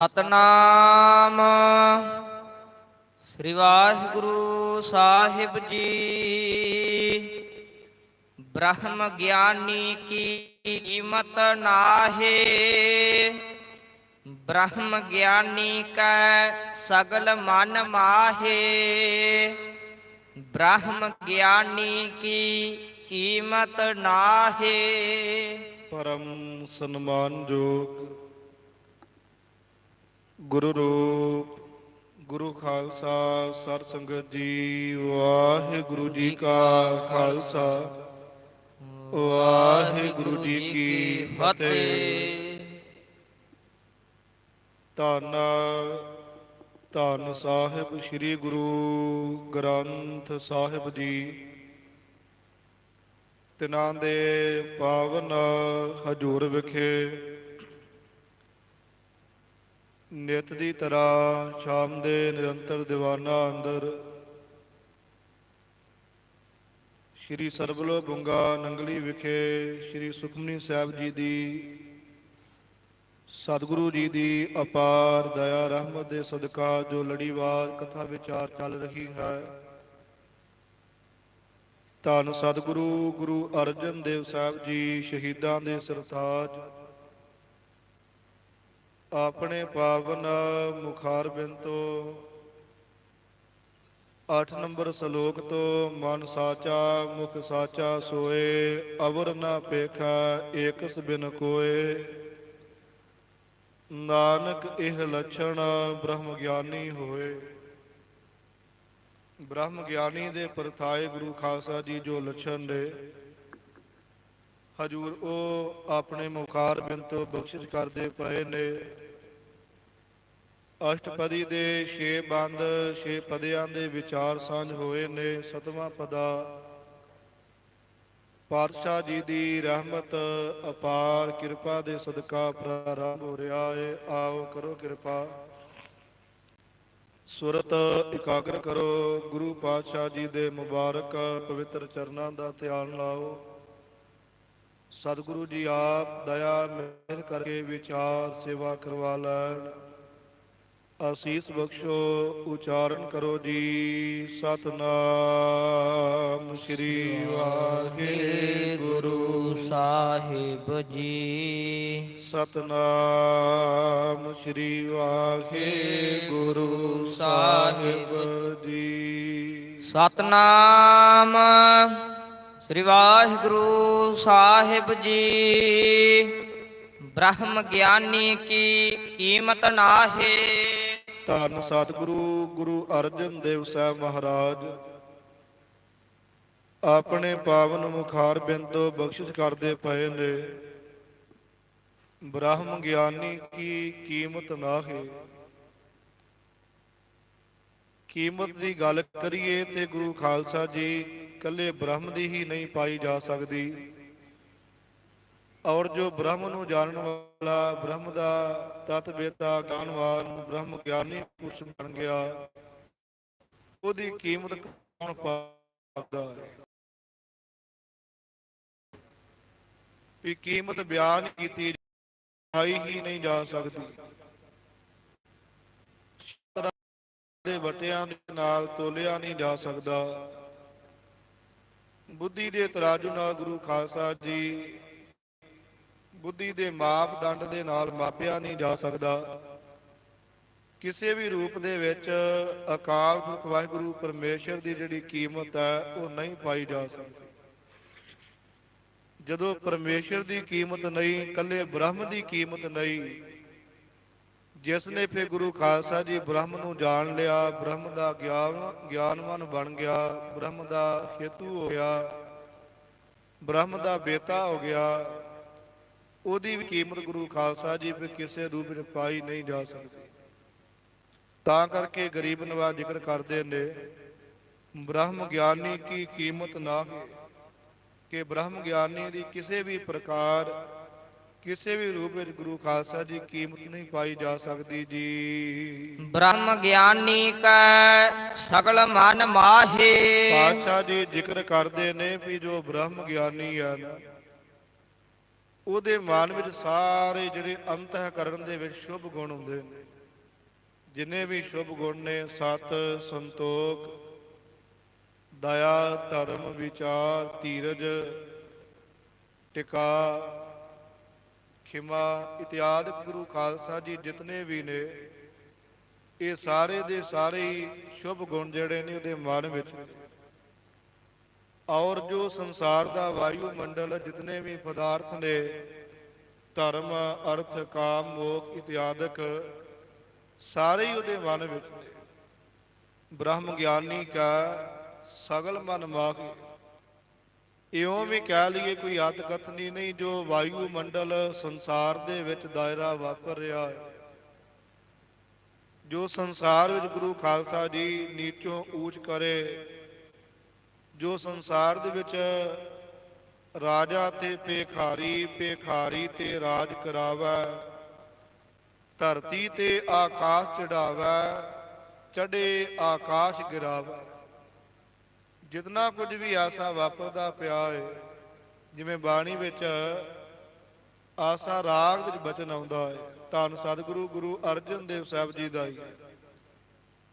ਸਤਨਾਮ ਸ੍ਰੀ ਵਾਹਿਗੁਰੂ ਸਾਹਿਬ ਜੀ। ਬ੍ਰਹਮ ਗਿਆਨੀ ਕੀ ਕੀਮਤ ਨਾਹੀ। ਬ੍ਰਹਮ ਗਿਆਨੀ ਕੈ ਸਗਲ ਮਨ ਮਾਹੇ। ਬ੍ਰਹਮ ਗਿਆਨੀ ਕੀ ਕੀਮਤ ਨਾਹੀ। ਪਰਮ ਸਨਮਾਨਯੋਗ ਗੁਰੂ ਰੂਪ ਗੁਰੂ ਖਾਲਸਾ ਸਰ ਸੰਗਤ ਜੀ, ਵਾਹਿਗੁਰੂ ਜੀ ਕਾ ਖਾਲਸਾ ਵਾਹਿਗੁਰੂ ਜੀ ਕੀ ਫਤਿਹ। ਧੰਨ ਧੰਨ ਸਾਹਿਬ ਸ੍ਰੀ ਗੁਰੂ ਗ੍ਰੰਥ ਸਾਹਿਬ ਜੀ, ਤਿਨਾਂ ਦੇ ਪਾਵਨ ਹਜ਼ੂਰ ਵਿਖੇ ਨਿਤ ਦੀ ਤਰ੍ਹਾਂ ਸ਼ਾਮ ਦੇ ਨਿਰੰਤਰ ਦੀਵਾਨਾਂ ਅੰਦਰ ਸ਼੍ਰੀ ਸਰਬਲੋ ਬੁੰਗਾ ਨੰਗਲੀ ਵਿਖੇ ਸ਼੍ਰੀ ਸੁਖਮਨੀ ਸਾਹਿਬ ਜੀ ਦੀ ਸਤਿਗੁਰੂ ਜੀ ਦੀ ਅਪਾਰ ਦਇਆ ਰਹਿਮਤ ਦੇ ਸਦਕਾ ਜੋ ਲੜੀਵਾਰ ਕਥਾ ਵਿਚਾਰ ਚੱਲ ਰਹੀ ਹੈ, ਧੰਨ ਸਤਿਗੁਰੂ ਗੁਰੂ ਅਰਜਨ ਦੇਵ ਸਾਹਿਬ ਜੀ ਸ਼ਹੀਦਾਂ ਦੇ ਸਰਤਾਜ ਆਪਣੇ ਪਾਵਨ ਮੁਖਾਰਬਿੰਦ ਤੋਂ 8 ਨੰਬਰ ਸ਼ਲੋਕ ਤੋਂ ਮਨ ਸਾਚਾ ਮੁਖ ਸਾਚਾ ਸੋਏ, ਅਵਰ ਨਾ ਪੇਖਾ ਏਕਸ ਬਿਨ ਕੋਏ। ਨਾਨਕ ਇਹ ਲੱਛਣ ਬ੍ਰਹਮ ਗਿਆਨੀ ਹੋਏ। ਬ੍ਰਹਮ ਗਿਆਨੀ ਦੇ ਪਰਥਾਏ ਗੁਰੂ ਖਾਲਸਾ ਜੀ ਜੋ ਲੱਛਣ ਨੇ ਹਜੂਰ ਉਹ ਆਪਣੇ ਮੁਖਾਰਬਿੰਦ ਤੋਂ ਬਖਸ਼ਿਸ਼ ਕਰਦੇ ਪਏ ਨੇ। ਅਸ਼ਟਪਦੀ ਦੇ 6 ਬੰਦ 6 ਪਦਿਆਂ ਦੇ ਵਿਚਾਰ ਸਾਂਝ ਹੋਏ ਨੇ। 7ਵਾਂ ਪਦਾ ਪਾਤਸ਼ਾਹ ਜੀ ਦੀ ਰਹਿਮਤ ਅਪਾਰ ਕਿਰਪਾ ਦੇ ਸਦਕਾ ਪ੍ਰਾਰੰਭ ਹੋ ਰਿਹਾ ਹੈ। ਆਓ ਕਰੋ ਕਿਰਪਾ, ਸੁਰਤ ਇਕਾਗਰ ਕਰੋ, ਗੁਰੂ ਪਾਤਸ਼ਾਹ ਜੀ ਦੇ ਮੁਬਾਰਕ ਪਵਿੱਤਰ ਚਰਨਾਂ ਦਾ ਧਿਆਨ ਲਾਓ। ਸਤਿਗੁਰੂ ਜੀ ਆਪ ਦਇਆ ਮਿਹਰ ਕਰਕੇ ਵਿਚਾਰ ਸੇਵਾ ਕਰਵਾ ਲੈਣ। ਅਸੀਸ ਬਖਸ਼ੋ, ਉਚਾਰਨ ਕਰੋ ਜੀ। ਸਤਨਾਮ ਸ੍ਰੀ ਵਾਹਿਗੁਰੂ ਸਾਹਿਬ ਜੀ। ਸਤਨਾਮ ਸ੍ਰੀ ਵਾਹਿਗੁਰੂ ਸਾਹਿਬ ਜੀ। ਸਤਨਾਮ ਸ੍ਰੀ ਵਾਹਿਗੁਰੂ ਸਾਹਿਬ ਜੀ। ਬ੍ਰਹਮ ਗਿਆਨੀ ਕੀ ਕੀਮਤ ਨਾਹੀ। ਧੰਨ ਸਤਿਗੁਰੂ ਗੁਰੂ ਅਰਜਨ ਦੇਵ ਸਾਹਿਬ ਮਹਾਰਾਜ ਆਪਣੇ ਪਾਵਨ ਮੁਖਾਰਬਿੰਦ ਤੋਂ ਬਖਸ਼ਿਸ਼ ਕਰਦੇ ਪਏ ਨੇ। ਬ੍ਰਹਮ ਗਿਆਨੀ ਕੀ ਕੀਮਤ ਨਾਹੀ। ਕੀਮਤ ਦੀ ਗੱਲ ਕਰੀਏ ਤੇ ਗੁਰੂ ਖਾਲਸਾ ਜੀ ਇਕੱਲੇ ਬ੍ਰਹਮ ਦੀ ਹੀ ਨਹੀਂ ਪਾਈ ਜਾ ਸਕਦੀ, ਔਰ ਜੋ ਬ੍ਰਹਮ ਨੂੰ ਜਾਣਨ ਵਾਲਾ, ਬ੍ਰਹਮ ਦਾ ਤਤ ਵੇਤਾ ਗਿਆਨਵਾਨ ਬ੍ਰਹਮ ਗਿਆਨੀ ਪੁਰਸ਼ ਬਣ ਗਿਆ, ਉਹਦੀ ਕੀਮਤ ਕੌਣ ਪਾਉਂਦਾ ਹੈ? ਵੀ ਕੀਮਤ ਬਿਆਨ ਕੀਤੀ ਹੀ ਨਹੀਂ ਜਾ ਸਕਦੀ। ਦੇ ਵਟਿਆਂ ਦੇ ਨਾਲ ਤੋਲਿਆ ਨਹੀਂ ਜਾ ਸਕਦਾ। ਬੁੱਧੀ ਦੇ ਤਰਾਜੂ ਨਾਲ ਗੁਰੂ ਖਾਲਸਾ ਜੀ ਬੁੱਧੀ ਦੇ ਮਾਪਦੰਡ ਦੇ ਨਾਲ ਮਾਪਿਆ ਨਹੀਂ ਜਾ ਸਕਦਾ। ਕਿਸੇ ਵੀ ਰੂਪ ਦੇ ਵਿੱਚ ਅਕਾਲ ਪੁਰਖ ਵਾਹਿਗੁਰੂ ਪਰਮੇਸ਼ਰ ਦੀ ਜਿਹੜੀ ਕੀਮਤ ਹੈ ਉਹ ਨਹੀਂ ਪਾਈ ਜਾ ਸਕਦੀ। ਜਦੋਂ ਪਰਮੇਸ਼ਰ ਦੀ ਕੀਮਤ ਨਹੀਂ, ਇਕੱਲੇ ਬ੍ਰਹਮ ਦੀ ਕੀਮਤ ਨਹੀਂ, ਜਿਸ ਨੇ ਫਿਰ ਗੁਰੂ ਖਾਲਸਾ ਜੀ ਬ੍ਰਹਮ ਨੂੰ ਜਾਣ ਲਿਆ, ਬ੍ਰਹਮ ਦਾ ਗਿਆਨਵਾਨ ਬਣ ਗਿਆ, ਬ੍ਰਹਮ ਦਾ ਹੇਤੂ ਹੋ ਗਿਆ, ਬ੍ਰਹਮ ਦਾ ਬੇਤਾ ਹੋ ਗਿਆ, ਉਹਦੀ ਵੀ ਕੀਮਤ ਗੁਰੂ ਖਾਲਸਾ ਜੀ ਫਿਰ ਕਿਸੇ ਰੂਪ ਵਿੱਚ ਪਾਈ ਨਹੀਂ ਜਾ ਸਕਦੀ। ਤਾਂ ਕਰਕੇ ਗਰੀਬ ਨਵਾਜ਼ ਜ਼ਿਕਰ ਕਰਦੇ ਨੇ, ਬ੍ਰਹਮ ਗਿਆਨੀ ਕੀ ਕੀਮਤ ਨਾ ਹੈ, ਕਿ ਬ੍ਰਹਮ ਗਿਆਨੀ ਦੀ ਕਿਸੇ ਵੀ ਪ੍ਰਕਾਰ ਕਿਸੇ ਵੀ ਰੂਪ ਵਿੱਚ ਗੁਰੂ ਖਾਲਸਾ ਜੀ ਕੀਮਤ ਨਹੀਂ ਪਾਈ ਜਾ ਸਕਦੀ ਜੀ। ਬ੍ਰਹਮ ਗਿਆਨੀ ਕੈ ਸਗਲ ਮਨ ਮਾਹੇ। ਪਾਤਸ਼ਾਹ ਜੀ ਜ਼ਿਕਰ ਕਰਦੇ ਨੇ ਵੀ ਜੋ ਬ੍ਰਹਮ ਗਿਆਨੀ ਹੈ ਨਾ, ਉਹਦੇ ਮਨ ਵਿੱਚ ਸਾਰੇ ਜਿਹੜੇ ਅੰਤःਕਰਨ ਦੇ ਵਿੱਚ ਸ਼ੁਭ ਗੁਣ ਹੁੰਦੇ ਨੇ, ਜਿੰਨੇ ਵੀ ਸ਼ੁਭ ਗੁਣ ਨੇ, ਸਤ, ਸੰਤੋਖ, ਦਇਆ, ਧਰਮ, ਵਿਚਾਰ, ਧੀਰਜ, ਟਿਕਾ, ਖਿਮਾ ਇਤਿਆਦਿ ਗੁਰੂ ਖਾਲਸਾ ਜੀ ਜਿਤਨੇ ਵੀ ਨੇ, ਇਹ ਸਾਰੇ ਦੇ ਸਾਰੇ ਹੀ ਸ਼ੁਭ ਗੁਣ ਜਿਹੜੇ ਨੇ ਉਹਦੇ ਮਨ ਵਿੱਚ। ਔਰ ਜੋ ਸੰਸਾਰ ਦਾ ਵਾਯੂ ਮੰਡਲ ਜਿਤਨੇ ਵੀ ਪਦਾਰਥ ਨੇ, ਧਰਮ, ਅਰਥ, ਕਾਮ, ਮੋਖ ਇਤਿਆਦਿਕ ਸਾਰੇ ਹੀ ਉਹਦੇ ਮਨ ਵਿੱਚ ਨੇ। ਬ੍ਰਹਮ ਗਿਆਨੀ ਕਾ ਸਗਲ ਮਨ ਮਾਹਿ। ਇਉਂ ਵੀ ਕਹਿ ਲਈਏ ਕੋਈ ਅਤ ਕਥਨੀ ਨਹੀਂ, ਜੋ ਵਾਯੂ ਮੰਡਲ ਸੰਸਾਰ ਦੇ ਵਿੱਚ ਦਾਇਰਾ ਵਾਪਰ ਰਿਹਾ ਹੈ, ਜੋ ਸੰਸਾਰ ਵਿੱਚ ਗੁਰੂ ਖਾਲਸਾ ਜੀ ਨੀਚੋਂ ਊਚ ਕਰੇ, ਜੋ ਸੰਸਾਰ ਦੇ ਵਿੱਚ ਰਾਜਾ ਤੇ ਭੇਖਾਰੀ, ਭੇਖਾਰੀ ਤੇ ਰਾਜ ਕਰਾਵੈ, ਧਰਤੀ ਤੇ ਆਕਾਸ਼ ਚੜਾਵੈ, ਚੜੇ ਆਕਾਸ਼ ਗਿਰਾਵੈ। ਜਿਤਨਾ ਕੁਝ ਵੀ ਆਸਾ ਵਾਪਰਦਾ ਪਿਆ ਹੈ, ਜਿਵੇਂ ਬਾਣੀ ਵਿੱਚ ਆਸਾ ਰਾਗ ਵਿੱਚ ਬਚਨ ਆਉਂਦਾ ਹੈ, ਧੰਨ ਸਤਿਗੁਰੂ ਗੁਰੂ ਅਰਜਨ ਦੇਵ ਸਾਹਿਬ ਜੀ ਦਾ ਹੀ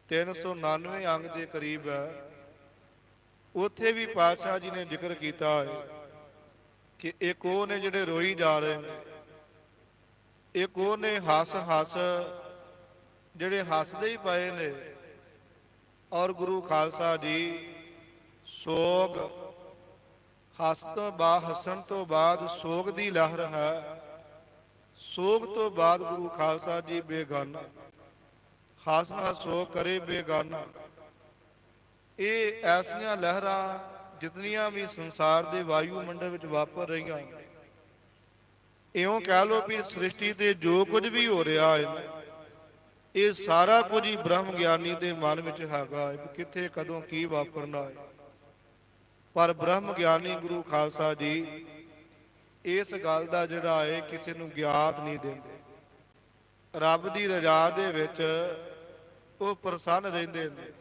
399 ਅੰਗ ਦੇ ਕਰੀਬ ਹੈ। ਉੱਥੇ ਵੀ ਪਾਤਸ਼ਾਹ ਜੀ ਨੇ ਜ਼ਿਕਰ ਕੀਤਾ ਹੈ ਕਿ ਇੱਕ ਉਹ ਨੇ ਜਿਹੜੇ ਰੋਈ ਜਾ ਰਹੇ ਨੇ, ਇੱਕ ਉਹ ਨੇ ਹੱਸ ਹੱਸ ਜਿਹੜੇ ਹੱਸਦੇ ਹੀ ਪਏ ਨੇ। ਔਰ ਗੁਰੂ ਖਾਲਸਾ ਜੀ ਸੋਗ ਹੱਸਣ ਤੋਂ ਬਾਅਦ ਸੋਗ ਦੀ ਲਹਿਰ ਹੈ, ਸੋਗ ਤੋਂ ਬਾਅਦ ਗੁਰੂ ਖਾਲਸਾ ਜੀ ਬੇਗਾਨਾ, ਹੱਸ ਹੱਸ ਸੋਗ ਕਰੇ ਬੇਗਾਨਾ। ਇਹ ਐਸੀਆਂ ਲਹਿਰਾਂ ਜਿਤਨੀਆਂ ਵੀ ਸੰਸਾਰ ਦੇ ਵਾਯੂ ਮੰਡਲ ਵਿੱਚ ਵਾਪਰ ਰਹੀਆਂ, ਇਉਂ ਕਹਿ ਲਓ ਵੀ ਸ੍ਰਿਸ਼ਟੀ ਤੇ ਜੋ ਕੁਝ ਵੀ ਹੋ ਰਿਹਾ ਹੈ, ਇਹ ਸਾਰਾ ਕੁਝ ਹੀ ਬ੍ਰਹਮ ਗਿਆਨੀ ਦੇ ਮਨ ਵਿੱਚ ਹੈਗਾ ਹੈ, ਕਿੱਥੇ ਕਦੋਂ ਕੀ ਵਾਪਰਨਾ ਹੈ। ਪਰ ਬ੍ਰਹਮ ਗਿਆਨੀ ਗੁਰੂ ਖਾਲਸਾ ਜੀ ਇਸ ਗੱਲ ਦਾ ਜਿਹੜਾ ਹੈ ਕਿਸੇ ਨੂੰ ਗਿਆਤ ਨਹੀਂ ਦਿੰਦੇ। ਰੱਬ ਦੀ ਰਜ਼ਾ ਦੇ ਵਿੱਚ ਉਹ ਪ੍ਰਸੰਨ ਰਹਿੰਦੇ ਨੇ।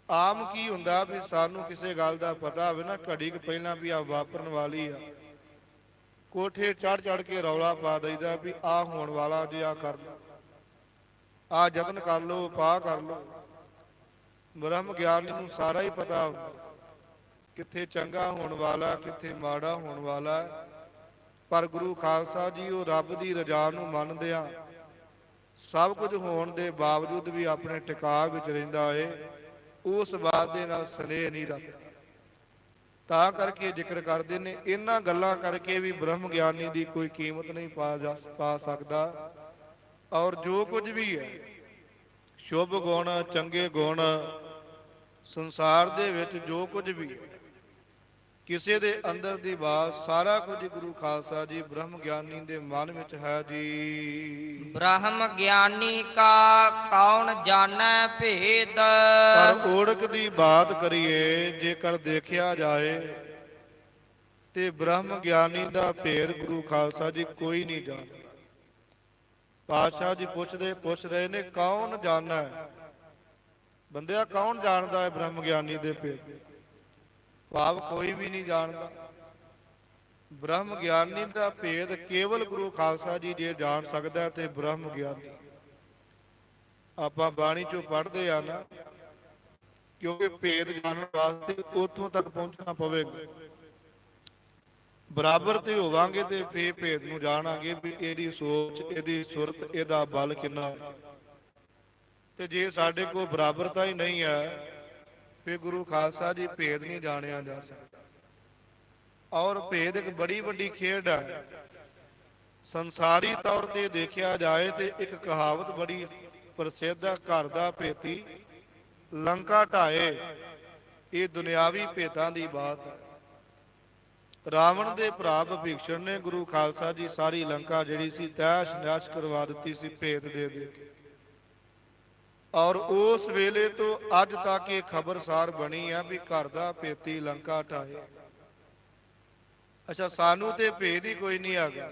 ਆਮ ਕੀ ਹੁੰਦਾ ਵੀ ਸਾਨੂੰ ਕਿਸੇ ਗੱਲ ਦਾ ਪਤਾ ਹੋਵੇ ਨਾ ਘੜੀ ਕੁ ਪਹਿਲਾਂ ਵੀ ਆ ਵਾਪਰਨ ਵਾਲੀ ਆ, ਕੋਠੇ ਚੜ ਚੜ ਕੇ ਰੌਲਾ ਪਾ ਦਈਦਾ ਵੀ ਆ ਹੋਣ ਵਾਲਾ, ਜੇ ਆ ਕਰ ਲਓ, ਆ ਯਤਨ ਕਰ ਲਓ, ਉਪਾਅ ਕਰ ਲਓ। ਬ੍ਰਹਮ ਗਿਆਨੀ ਨੂੰ ਸਾਰਾ ਹੀ ਪਤਾ ਹੁੰਦਾ, ਕਿੱਥੇ ਚੰਗਾ ਹੋਣ ਵਾਲਾ, ਕਿੱਥੇ ਮਾੜਾ ਹੋਣ ਵਾਲਾ। ਪਰ ਗੁਰੂ ਖਾਲਸਾ ਜੀ ਉਹ ਰੱਬ ਦੀ ਰਜ਼ਾ ਨੂੰ ਮੰਨਦਿਆਂ ਸਭ ਕੁਝ ਹੋਣ ਦੇ ਬਾਵਜੂਦ ਵੀ ਆਪਣੇ ਟਿਕਾ ਵਿੱਚ ਰਹਿੰਦਾ ਏ, ਉਸ ਬਾਤ ਦੇ ਨਾਲ ਸਨੇਹ ਨਹੀਂ ਰੱਖਦਾ। ਤਾਂ ਕਰਕੇ ਜ਼ਿਕਰ ਕਰਦੇ ਨੇ, ਇਹਨਾਂ ਗੱਲਾਂ ਕਰਕੇ ਵੀ ਬ੍ਰਹਮ ਗਿਆਨੀ ਦੀ ਕੋਈ ਕੀਮਤ ਨਹੀਂ ਪਾ ਸਕਦਾ। ਔਰ ਜੋ ਕੁਝ ਵੀ ਹੈ ਸ਼ੁਭ ਗੁਣ, ਚੰਗੇ ਗੁਣ, ਸੰਸਾਰ ਦੇ ਵਿੱਚ ਜੋ ਕੁਝ ਵੀ ਹੈ, ਕਿਸੇ ਦੇ ਅੰਦਰ ਦੀ ਬਾਤ, ਸਾਰਾ ਕੁਝ ਗੁਰੂ ਖਾਲਸਾ ਜੀ ਬ੍ਰਹਮ ਗਿਆਨੀ ਦੇ ਮਨ ਵਿੱਚ ਹੈ ਜੀ। ਬ੍ਰਹਮ ਗਿਆਨੀ ਕਾ ਕੌਣ ਜਾਣੈ ਭੇਦ। ਪਰ ਓੜਕ ਦੀ ਬਾਤ ਕਰੀਏ, ਜੇਕਰ ਦੇਖਿਆ ਜਾਏ ਤੇ ਬ੍ਰਹਮ ਗਿਆਨੀ ਦਾ ਭੇਦ ਗੁਰੂ ਖਾਲਸਾ ਜੀ ਕੋਈ ਨਹੀਂ ਜਾਣਦਾ। ਪਾਤਸ਼ਾਹ ਜੀ ਪੁੱਛ ਰਹੇ ਨੇ, ਕੌਣ ਜਾਣੈ? ਬੰਦਿਆ ਕੌਣ ਜਾਣਦਾ ਹੈ ਬ੍ਰਹਮ ਗਿਆਨੀ ਦੇ ਭੇਦ? ਭਾਵ ਕੋਈ ਵੀ ਨਹੀਂ ਜਾਣਦਾ। ਬ੍ਰਹਮ ਗਿਆਨੀ ਦਾ ਭੇਦ ਕੇਵਲ ਗੁਰੂ ਖਾਲਸਾ ਜੀ ਜੇ ਜਾਣ ਸਕਦਾ ਤੇ ਬ੍ਰਹਮ ਗਿਆਨੀ। ਆਪਾਂ ਬਾਣੀ ਚੋਂ ਪੜ੍ਹਦੇ ਆ ਨਾ, ਕਿਉਂਕਿ ਭੇਦ ਜਾਣਨ ਵਾਸਤੇ ਉੱਥੋਂ ਤੱਕ ਪਹੁੰਚਣਾ ਪਵੇਗਾ। ਬਰਾਬਰ ਤੇ ਹੋਵਾਂਗੇ ਤੇ ਫੇਰ ਭੇਦ ਨੂੰ ਜਾਣਾਂਗੇ ਵੀ ਇਹਦੀ ਸੋਚ, ਇਹਦੀ ਸੁਰਤ, ਇਹਦਾ ਬਲ ਕਿੰਨਾ। ਤੇ ਜੇ ਸਾਡੇ ਕੋਲ ਬਰਾਬਰਤਾ ਹੀ ਨਹੀਂ ਹੈ, ਫਿਰ ਗੁਰੂ ਖਾਲਸਾ ਜੀ ਭੇਦ ਨਹੀਂ ਜਾਣਿਆ ਜਾ ਸਕਦਾ। ਔਰ ਭੇਦ ਇੱਕ ਬੜੀ ਵੱਡੀ ਖੇਡ ਹੈ। ਸੰਸਾਰੀ ਤੌਰ ਤੇ ਦੇਖਿਆ ਜਾਏ ਤੇ ਇੱਕ ਕਹਾਵਤ ਬੜੀ ਪ੍ਰਸਿੱਧ ਹੈ, ਘਰ ਦਾ ਭੇਤੀ ਲੰਕਾ ਢਾਏ। ਇਹ ਦੁਨਿਆਵੀ ਭੇਦਾਂ ਦੀ ਬਾਤ ਹੈ। ਰਾਵਣ ਦੇ ਭਰਾ ਵਿਭੀਸ਼ਣ ਨੇ ਗੁਰੂ ਖਾਲਸਾ ਜੀ ਸਾਰੀ ਲੰਕਾ ਜਿਹੜੀ ਸੀ ਤੈਸ਼ ਨੈਸ਼ ਕਰਵਾ ਦਿੱਤੀ ਸੀ ਭੇਦ ਦੇ ਕੇ। ਔਰ ਉਸ ਵੇਲੇ ਤੋਂ ਅੱਜ ਤੱਕ ਇਹ ਖਬਰਸਾਰ ਬਣੀ ਆ ਵੀ ਘਰ ਦਾ ਭੇਤੀ ਲੰਕਾ ਢਾਏ। ਅੱਛਾ, ਸਾਨੂੰ ਤੇ ਭੇਦ ਹੀ ਕੋਈ ਨਹੀਂ ਹੈਗਾ।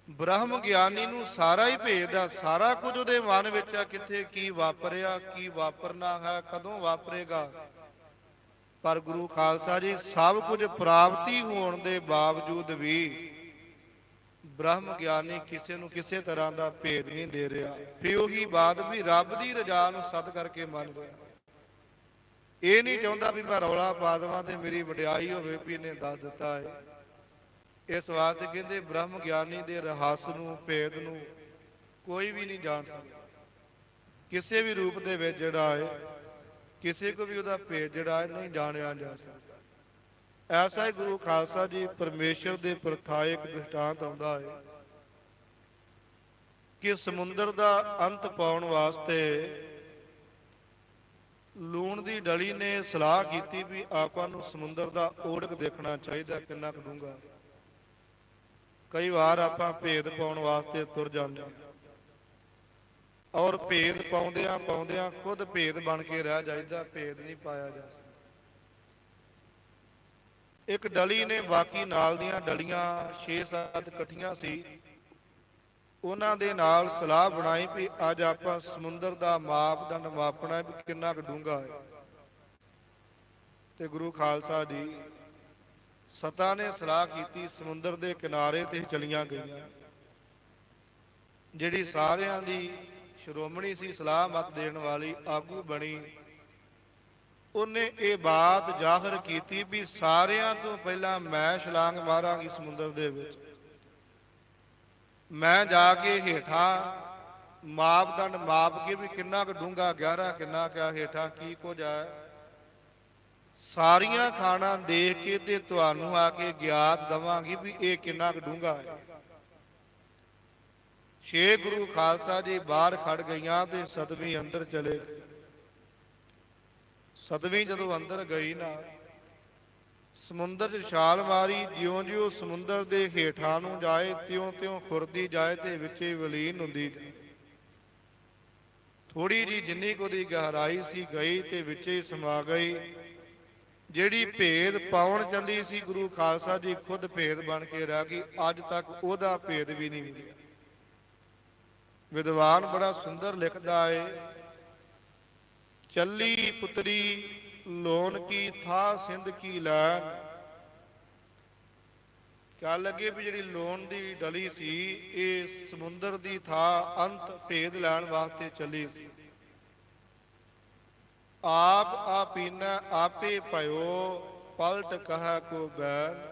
ਬ੍ਰਹਮ ਗਿਆਨੀ ਨੂੰ ਸਾਰਾ ਹੀ ਭੇਦ ਆ, ਸਾਰਾ ਕੁਝ ਉਹਦੇ ਮਨ ਵਿੱਚ ਆ, ਕਿੱਥੇ ਕੀ ਵਾਪਰਿਆ, ਕੀ ਵਾਪਰਨਾ ਹੈ, ਕਦੋਂ ਵਾਪਰੇਗਾ। ਪਰ ਗੁਰੂ ਖਾਲਸਾ ਜੀ ਸਭ ਕੁਝ ਪ੍ਰਾਪਤੀ ਹੋਣ ਦੇ ਬਾਵਜੂਦ ਵੀ ਬ੍ਰਹਮ ਗਿਆਨੀ ਕਿਸੇ ਨੂੰ ਕਿਸੇ ਤਰ੍ਹਾਂ ਦਾ ਭੇਦ ਨਹੀਂ ਦੇ ਰਿਹਾ। ਫਿਰ ਉਹੀ ਬਾਤ ਵੀ ਰੱਬ ਦੀ ਰਜ਼ਾ ਨੂੰ ਸਦ ਕਰਕੇ ਮੰਨ ਰਿਹਾ। ਇਹ ਨਹੀਂ ਚਾਹੁੰਦਾ ਵੀ ਮੈਂ ਰੌਲਾ ਪਾ ਦੇਵਾਂ ਤੇ ਮੇਰੀ ਵਡਿਆਈ ਹੋਵੇ ਵੀ ਇਹਨੇ ਦੱਸ ਦਿੱਤਾ ਹੈ। ਇਸ ਵਾਸਤੇ ਕਹਿੰਦੇ ਬ੍ਰਹਮ ਗਿਆਨੀ ਦੇ ਰਹੱਸ ਨੂੰ, ਭੇਦ ਨੂੰ ਕੋਈ ਵੀ ਨਹੀਂ ਜਾਣ ਸਕਦਾ। ਕਿਸੇ ਵੀ ਰੂਪ ਦੇ ਵਿੱਚ ਜਿਹੜਾ ਹੈ, ਕਿਸੇ ਕੋ ਵੀ ਉਹਦਾ ਭੇਦ ਜਿਹੜਾ ਹੈ ਨਹੀਂ ਜਾਣਿਆ ਜਾ ਸਕਦਾ। ਐਸਾ ਹੀ ਗੁਰੂ ਖਾਲਸਾ ਜੀ ਪਰਮੇਸ਼ਰ ਦੇ ਪ੍ਰਥਾਏ ਇੱਕ ਦ੍ਰਿਸ਼ਟਾਂਤ ਆਉਂਦਾ ਹੈ ਕਿ ਸਮੁੰਦਰ ਦਾ ਅੰਤ ਪਾਉਣ ਵਾਸਤੇ ਲੂਣ ਦੀ ਡਲੀ ਨੇ ਸਲਾਹ ਕੀਤੀ ਵੀ ਆਪਾਂ ਨੂੰ ਸਮੁੰਦਰ ਦਾ ਓੜਕ ਦੇਖਣਾ ਚਾਹੀਦਾ, ਕਿੰਨਾ ਕੁ ਡੂੰਘਾ। ਕਈ ਵਾਰ ਆਪਾਂ ਭੇਦ ਪਾਉਣ ਵਾਸਤੇ ਤੁਰ ਜਾਂਦੇ ਹਾਂ ਔਰ ਭੇਦ ਪਾਉਂਦਿਆਂ ਪਾਉਂਦਿਆਂ ਖੁਦ ਭੇਦ ਬਣ ਕੇ ਰਹਿ ਜਾਈਦਾ, ਭੇਦ ਨਹੀਂ ਪਾਇਆ ਜਾ ਸਕਦਾ। ਇੱਕ ਡਲੀ ਨੇ ਬਾਕੀ ਨਾਲ ਦੀਆਂ ਡਲੀਆਂ 6-7 ਇਕੱਠੀਆਂ ਸੀ, ਉਹਨਾਂ ਦੇ ਨਾਲ ਸਲਾਹ ਬਣਾਈ ਵੀ ਅੱਜ ਆਪਾਂ ਸਮੁੰਦਰ ਦਾ ਮਾਪਦੰਡ ਮਾਪਣਾ ਵੀ ਕਿੰਨਾ ਕੁ ਡੂੰਘਾ ਹੈ। ਤੇ ਗੁਰੂ ਖਾਲਸਾ ਜੀ ਸਤਾ ਨੇ ਸਲਾਹ ਕੀਤੀ, ਸਮੁੰਦਰ ਦੇ ਕਿਨਾਰੇ ਤੇ ਚਲੀਆਂ ਗਈਆਂ। ਜਿਹੜੀ ਸਾਰਿਆਂ ਦੀ ਸ਼੍ਰੋਮਣੀ ਸੀ, ਸਲਾਹ ਮਤ ਦੇਣ ਵਾਲੀ ਆਗੂ ਬਣੀ, ਉਹਨੇ ਇਹ ਬਾਤ ਜ਼ਾਹਰ ਕੀਤੀ ਵੀ ਸਾਰਿਆਂ ਤੋਂ ਪਹਿਲਾਂ ਮੈਂ ਛਲਾਂਗ ਮਾਰਾਂਗੀ ਸਮੁੰਦਰ ਦੇ ਵਿੱਚ। ਮੈਂ ਜਾ ਕੇ ਹੇਠਾਂ ਮਾਪਦੰਡ ਮਾਪ ਕੇ ਵੀ ਕਿੰਨਾ ਕੁ ਡੂੰਘਾ, ਗਹਿਰਾ ਕਿੰਨਾ ਕੁ ਹੇਠਾਂ ਕੀ ਕੁਝ ਹੈ, ਸਾਰੀਆਂ ਖਾਣਾ ਦੇਖ ਕੇ ਤੇ ਤੁਹਾਨੂੰ ਆ ਕੇ ਗਿਆਤ ਦਵਾਂਗੀ ਵੀ ਇਹ ਕਿੰਨਾ ਕੁ ਡੂੰਘਾ ਹੈ। 6 ਗੁਰੂ ਖਾਲਸਾ ਜੀ ਬਾਹਰ ਖੜ ਗਈਆਂ ਤੇ ਸਤਵੀਂ ਅੰਦਰ ਚਲੇ ਗਏ। ਸਤਵੀਂ ਜਦੋਂ ਅੰਦਰ ਗਈ ਨਾ, ਸਮੁੰਦਰ 'ਚ ਛਾਲ ਮਾਰੀ, ਜਿਉਂ-ਜਿਉਂ ਸਮੁੰਦਰ ਦੇ ਹੇਠਾਂ ਨੂੰ ਜਾਏ ਤਿਉਂ-ਤਿਉਂ ਖੁਰਦੀ ਜਾਏ ਤੇ ਵਿੱਚੇ ਵਿਲੀਨ ਹੁੰਦੀ। ਥੋੜੀ ਜੀ ਜਿੰਨੀ ਕੁ ਉਹਦੀ ਗਹਿਰਾਈ ਸੀ ਗਈ ਤੇ ਵਿੱਚੇ ਸਮਾ ਗਈ। ਜਿਹੜੀ ਭੇਦ ਪਾਉਣ ਚੱਲੀ ਸੀ ਗੁਰੂ ਖਾਲਸਾ ਜੀ ਖੁਦ ਭੇਦ ਬਣ ਕੇ ਰਹਿ ਗਈ। ਅੱਜ ਤੱਕ ਉਹਦਾ ਭੇਦ ਵੀ ਨਹੀਂ ਮਿਲਿਆ। ਵਿਦਵਾਨ ਬੜਾ ਸੁੰਦਰ ਲਿਖਦਾ ਏ, ਚੱਲੀ ਪੁੱਤਰੀ ਲੋਨ ਕੀ ਥਾ ਸਿੰਧ ਕੀ ਲੈਨ। ਕਹਿ ਲੱਗੇ ਵੀ ਜਿਹੜੀ ਲੋਨ ਦੀ ਡਲੀ ਸੀ ਇਹ ਸਮੁੰਦਰ ਦੀ ਥਾ ਅੰਤ ਭੇਦ ਲੈਣ ਵਾਸਤੇ ਚੱਲੀ ਸੀ। ਆਪ ਆਪੀਨਾ ਆਪੇ ਭਇਓ ਪਲਟ ਕਹਿ ਕੋ ਬੈਨ।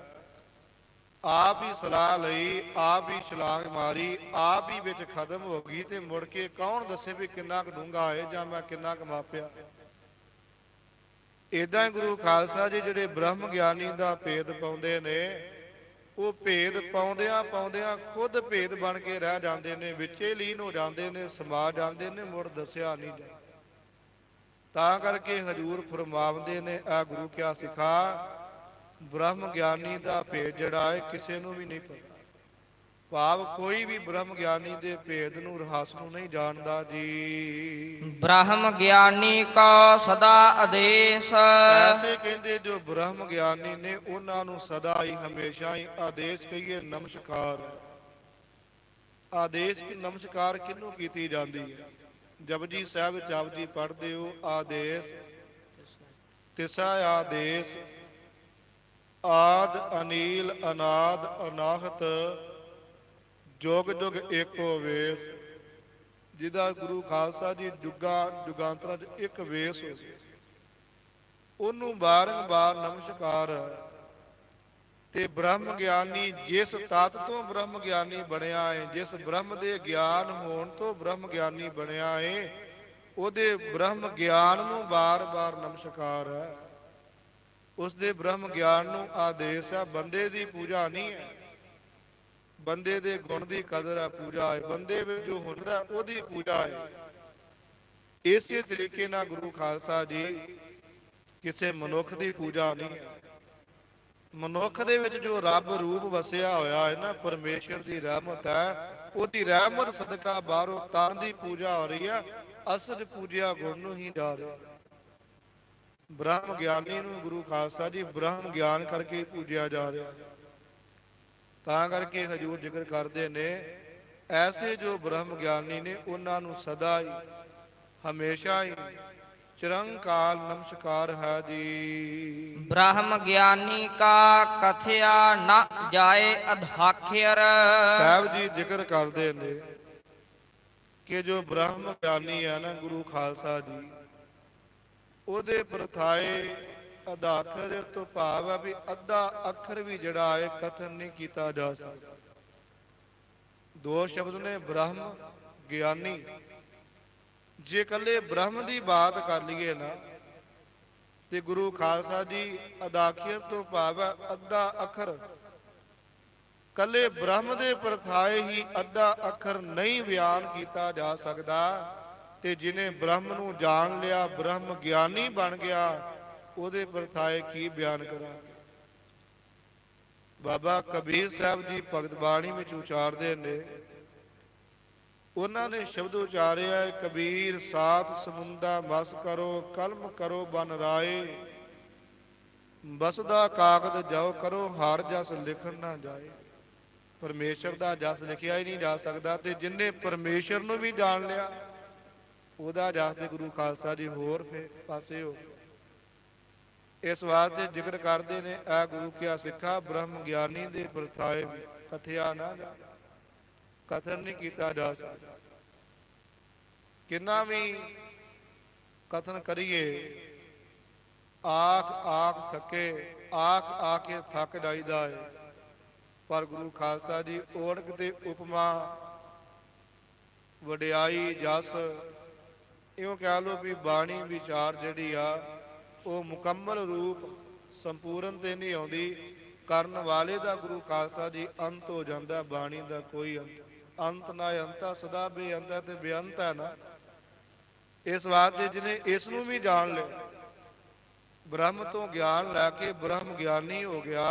ਆਪ ਹੀ ਸਲਾਹ ਲਈ, ਆਪ ਹੀ ਛਲਾਂਗ ਮਾਰੀ, ਆਪ ਹੀ ਵਿੱਚ ਖਤਮ ਹੋ ਗਈ ਤੇ ਮੁੜ ਕੇ ਕੌਣ ਦੱਸੇ ਵੀ ਕਿੰਨਾ ਕੁ ਡੂੰਘਾ ਹੈ ਜਾਂ ਮੈਂ ਕਿੰਨਾ ਕੁ ਮਾਪਿਆ। ਏਦਾਂ ਹੀ ਗੁਰੂ ਖਾਲਸਾ ਜੀ ਜਿਹੜੇ ਬ੍ਰਹਮ ਗਿਆਨੀ ਦਾ ਭੇਦ ਪਾਉਂਦੇ ਨੇ, ਉਹ ਭੇਦ ਪਾਉਂਦਿਆਂ ਪਾਉਂਦਿਆਂ ਖੁਦ ਭੇਦ ਬਣ ਕੇ ਰਹਿ ਜਾਂਦੇ ਨੇ, ਵਿੱਚੇ ਲੀਨ ਹੋ ਜਾਂਦੇ ਨੇ, ਸਮਾ ਜਾਂਦੇ ਨੇ, ਮੁੜ ਦੱਸਿਆ ਨਹੀਂ ਜਾਂਦਾ। ਤਾਂ ਕਰਕੇ ਹਜ਼ੂਰ ਫਰਮਾਉਂਦੇ ਨੇ, ਆ ਗੁਰੂ ਕਿਆ ਸਿਖਾ, ਬ੍ਰਹਮ ਗਿਆਨੀ ਦਾ ਭੇਦ ਜਿਹੜਾ ਹੈ ਕਿਸੇ ਨੂੰ ਵੀ ਨਹੀਂ ਪਤਾ। ਭਾਵ ਕੋਈ ਵੀ ਬ੍ਰਹਮ ਗਿਆਨੀ ਦੇ ਭੇਦ ਨੂੰ, ਰਹੱਸ ਨੂੰ ਨਹੀਂ ਜਾਣਦਾ ਜੀ। ਬ੍ਰਹਮ ਗਿਆਨੀ ਕਾ ਸਦਾ ਆਦੇਸ਼। ਐਸੇ ਕਹਿੰਦੇ ਜੋ ਬ੍ਰਹਮ ਗਿਆਨੀ ਨੇ ਉਹਨਾਂ ਨੂੰ ਸਦਾ ਹੀ ਹਮੇਸ਼ਾ ਹੀ ਆਦੇਸ਼ ਕਹੀਏ ਨਮਸਕਾਰ। ਆਦੇਸ਼ ਕੀ ਨਮਸਕਾਰ ਕਿਹਨੂੰ ਕੀਤੀ ਜਾਂਦੀ ਹੈ? ਜਪਜੀ ਸਾਹਿਬ ਵਿੱਚ ਆਪ ਜੀ ਪੜ੍ਹਦੇ ਹੋ, ਆਦੇਸ਼ ਤਿਸਾ ਆਦੇਸ਼ ਆਦ ਅਨੀਲ ਅਨਾਦ ਅਨਾਹਤ ਜੁਗ ਜੁਗ ਏਕੋ ਵੇਸ। ਜਿਹਦਾ ਗੁਰੂ ਖਾਲਸਾ ਜੀ ਜੁਗਾਂਤਰਾਂ 'ਚ ਇੱਕ ਵੇਸ ਹੋ ਗਿਆ, ਉਹਨੂੰ ਬਾਰੰਬਾਰ ਨਮਸਕਾਰ। ਤੇ ਬ੍ਰਹਮ ਗਿਆਨੀ ਜਿਸ ਤਤ ਤੋਂ ਬ੍ਰਹਮ ਗਿਆਨੀ ਬਣਿਆ ਹੈ, ਜਿਸ ਬ੍ਰਹਮ ਦੇ ਗਿਆਨ ਹੋਣ ਤੋਂ ਬ੍ਰਹਮ ਗਿਆਨੀ ਬਣਿਆ ਹੈ, ਉਹਦੇ ਬ੍ਰਹਮ ਗਿਆਨ ਨੂੰ ਬਾਰ-ਬਾਰ ਨਮਸਕਾਰ ਹੈ। ਉਸ ਦੇ ਬ੍ਰਹਮ ਗਿਆਨ ਨੂੰ ਆਦੇਸ਼ ਹੈ। ਬੰਦੇ ਦੀ ਪੂਜਾ ਨਹੀਂ ਹੈ, ਬੰਦੇ ਦੇ ਗੁਣ ਦੀ ਕਦਰ ਹੈ, ਪੂਜਾ ਹੈ। ਬੰਦੇ ਵਿੱਚ ਜੋ ਹੁਨਰ ਹੈ ਉਹਦੀ ਪੂਜਾ ਹੈ। ਇਸੇ ਤਰੀਕੇ ਨਾਲ ਗੁਰੂ ਖਾਲਸਾ ਜੀ ਕਿਸੇ ਮਨੁੱਖ ਦੀ ਪੂਜਾ ਨਹੀਂ ਹੈ। ਮਨੁੱਖ ਦੇ ਵਿੱਚ ਜੋ ਰੱਬ ਰੂਪ ਵਸਿਆ ਹੋਇਆ ਹੈ ਨਾ, ਪਰਮੇਸ਼ਰ ਦੀ ਰਹਿਮਤ ਹੈ, ਉਹਦੀ ਰਹਿਮਤ ਸਦਕਾ ਬਾਹਰੋਂ ਤਨ ਦੀ ਪੂਜਾ ਹੋ ਰਹੀ ਹੈ, ਅਸਲ ਪੂਜਿਆ ਗੁਣ ਨੂੰ ਹੀ ਜਾ ਰਿਹਾ। ਬ੍ਰਹਮ ਗਿਆਨੀ ਨੂੰ ਗੁਰੂ ਖਾਲਸਾ ਜੀ ਬ੍ਰਹਮ ਗਿਆਨ ਕਰਕੇ ਪੂਜਿਆ ਜਾ ਰਿਹਾ। ਤਾਂ ਕਰਕੇ ਹਜੂਰ ਜ਼ਿਕਰ ਕਰਦੇ ਨੇ, ਐਸੇ ਜੋ ਬ੍ਰਹਮ ਗਿਆਨੀ ਨੇ ਉਹਨਾਂ ਨੂੰ ਸਦਾ ਹੀ ਹਮੇਸ਼ਾ ਹੀ ਚਿਰੰਕਾਲ ਨਮਸਕਾਰ ਹੈ ਜੀ। ਬ੍ਰਹਮ ਗਿਆਨੀ ਕਾ ਕਥਿਆ ਨ ਜਾਏ ਅਧਾਖਿਰ। ਸਾਹਿਬ ਜੀ ਜ਼ਿਕਰ ਕਰਦੇ ਨੇ ਕਿ ਜੋ ਬ੍ਰਹਮ ਗਿਆਨੀ ਹੈ ਨਾ ਗੁਰੂ ਖਾਲਸਾ ਜੀ, ਉਹਦੇ ਪ੍ਰਥਾਏ ਅਧਾਖਰ ਤੋਂ ਭਾਵ ਹੈ ਵੀ ਅੱਧਾ ਅੱਖਰ ਵੀ ਜਿਹੜਾ ਹੈ ਕਥਨ ਨਹੀਂ ਕੀਤਾ ਜਾ ਸਕਦਾ। ਦੋ ਸ਼ਬਦ ਨੇ ਬ੍ਰਹਮ ਗਿਆਨੀ। ਜੇ ਇਕੱਲੇ ਬ੍ਰਹਮ ਦੀ ਬਾਤ ਕਰ ਲਈਏ ਨਾ ਤੇ ਗੁਰੂ ਖਾਲਸਾ ਜੀ ਅਦਾਖਿਰ ਤੋਂ ਭਾਵ ਹੈ ਅੱਧਾ ਅੱਖਰ। ਕੱਲੇ ਬ੍ਰਹਮ ਦੇ ਪ੍ਰਥਾਏ ਹੀ ਅੱਧਾ ਅੱਖਰ ਨਹੀਂ ਬਿਆਨ ਕੀਤਾ ਜਾ ਸਕਦਾ। ਤੇ ਜਿਹਨੇ ਬ੍ਰਹਮ ਨੂੰ ਜਾਣ ਲਿਆ, ਬ੍ਰਹਮ ਗਿਆਨੀ ਬਣ ਗਿਆ, ਉਹਦੇ ਪ੍ਰਥਾਏ ਕੀ ਬਿਆਨ ਕਰਾਂਗੇ। ਬਾਬਾ ਕਬੀਰ ਸਾਹਿਬ ਜੀ ਭਗਤ ਬਾਣੀ ਵਿੱਚ ਉਚਾਰਦੇ ਨੇ, ਉਹਨਾਂ ਨੇ ਸ਼ਬਦ ਉਚਾਰਿਆ, ਕਬੀਰ ਸਾਤ ਸਮੁੰਦਾ ਮਸ ਕਰੋ, ਕਲਮ ਕਰੋ ਬਨ ਰਾਏ, ਬਸਦਾ ਕਾਗਦ ਜਾਓ ਕਰੋ, ਹਰ ਜਸ ਲਿਖਣ ਨਾ ਜਾਏ। ਪਰਮੇਸ਼ਰ ਦਾ ਜਸ ਲਿਖਿਆ ਹੀ ਨਹੀਂ ਜਾ ਸਕਦਾ, ਤੇ ਜਿਨਨੇ ਪਰਮੇਸ਼ਰ ਨੂੰ ਵੀ ਜਾਣ ਲਿਆ ਉਹਦਾ ਜਸ ਤੇ ਗੁਰੂ ਖਾਲਸਾ ਜੀ ਹੋਰ ਪਾਸੇ ਹੋ। ਇਸ ਵਾਸਤੇ ਜ਼ਿਕਰ ਕਰਦੇ ਨੇ, ਇਹ ਗੁਰੂ ਕਿਆ ਸਿੱਖਾ ਬ੍ਰਹਮ ਗਿਆਨੀ ਦੇ ਪ੍ਰਥਾਏ ਕਥਿਆ ਨਾ ਜਾ, ਕਥਨ ਨਹੀਂ ਕੀਤਾ ਜਾ ਸਕਦਾ। ਕਿੰਨਾ ਵੀ ਕਥਨ ਕਰੀਏ, ਆਖ ਆਖ ਥੱਕੇ, ਆਖ ਆ ਕੇ ਥੱਕ ਜਾਈਦਾ ਹੈ। ਪਰ ਗੁਰੂ ਖਾਲਸਾ ਜੀ ਓੜਕ ਤੇ ਉਪਮਾ, ਵਡਿਆਈ, ਜਸ, ਇਉਂ ਕਹਿ ਲਓ ਵੀ ਬਾਣੀ ਵਿਚਾਰ ਜਿਹੜੀ ਆ ਉਹ ਮੁਕੰਮਲ ਰੂਪ ਸੰਪੂਰਨ ਤੇ ਨਹੀਂ ਆਉਂਦੀ। ਕਰਨ ਵਾਲੇ ਦਾ ਗੁਰੂ ਖਾਲਸਾ ਜੀ ਅੰਤ ਹੋ ਜਾਂਦਾ। ਬਾਣੀ ਦਾ ਕੋਈ ਅੰਤ ਨਾ ਅੰਤਾ, ਸਦਾ ਬੇਅੰਤ ਤੇ ਬੇਅੰਤ ਹੈ ਨਾ। ਇਸ ਵਾਸਤੇ ਜਿਹਨੇ ਇਸ ਨੂੰ ਵੀ ਜਾਣ ਲਿਆ, ਬ੍ਰਹਮ ਤੋਂ ਗਿਆਨ ਲੈ ਕੇ ਬ੍ਰਹਮ ਗਿਆਨੀ ਹੋ ਗਿਆ,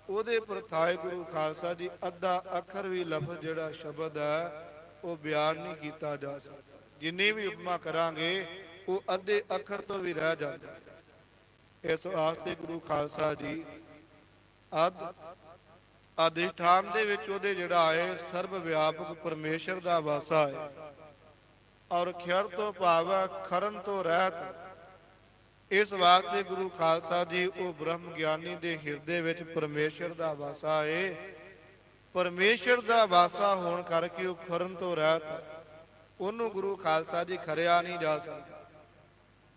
ਉਹਦੇ ਪ੍ਰਥਾਏ ਗੁਰੂ ਖਾਲਸਾ ਜੀ ਅੱਧਾ ਅੱਖਰ ਵੀ ਲਫ਼ਜ਼ ਜਿਹੜਾ ਸ਼ਬਦ ਹੈ ਉਹ ਬਿਆਨ ਨਹੀਂ ਕੀਤਾ ਜਾ ਸਕਦਾ। ਜਿੰਨੀ ਵੀ ਉਪਮਾ ਕਰਾਂਗੇ ਉਹ ਅੱਧੇ ਅੱਖਰ ਤੋਂ ਵੀ ਰਹਿ ਜਾਂਦਾ। ਇਸ ਵਾਸਤੇ ਗੁਰੂ ਖਾਲਸਾ ਜੀ ਅਧਿਸ਼ਠਾਨ ਦੇ ਵਿੱਚ ਉਹਦੇ ਜਿਹੜਾ ਹੈ ਸਰਬ ਵਿਆਪਕ ਪਰਮੇਸ਼ਰ ਦਾ ਵਾਸਾ ਹੈ। ਔਰ ਖਿਰ ਤੋਂ ਭਾਵ ਖਰਨ ਤੋਂ ਰਹਿਤ। ਇਸ ਵਾਸਤੇ ਗੁਰੂ ਖਾਲਸਾ ਜੀ ਉਹ ਬ੍ਰਹਮ ਗਿਆਨੀ ਦੇ ਹਿਰਦੇ ਵਿੱਚ ਪਰਮੇਸ਼ਰ ਦਾ ਵਾਸਾ ਹੈ। ਪਰਮੇਸ਼ਰ ਦਾ ਵਾਸਾ ਹੋਣ ਕਰਕੇ ਉਹ ਖਰਨ ਤੋਂ ਰਹਿਤ, ਉਹਨੂੰ ਗੁਰੂ ਖਾਲਸਾ ਜੀ ਖਰਿਆ ਨਹੀਂ ਜਾ ਸਕਦਾ।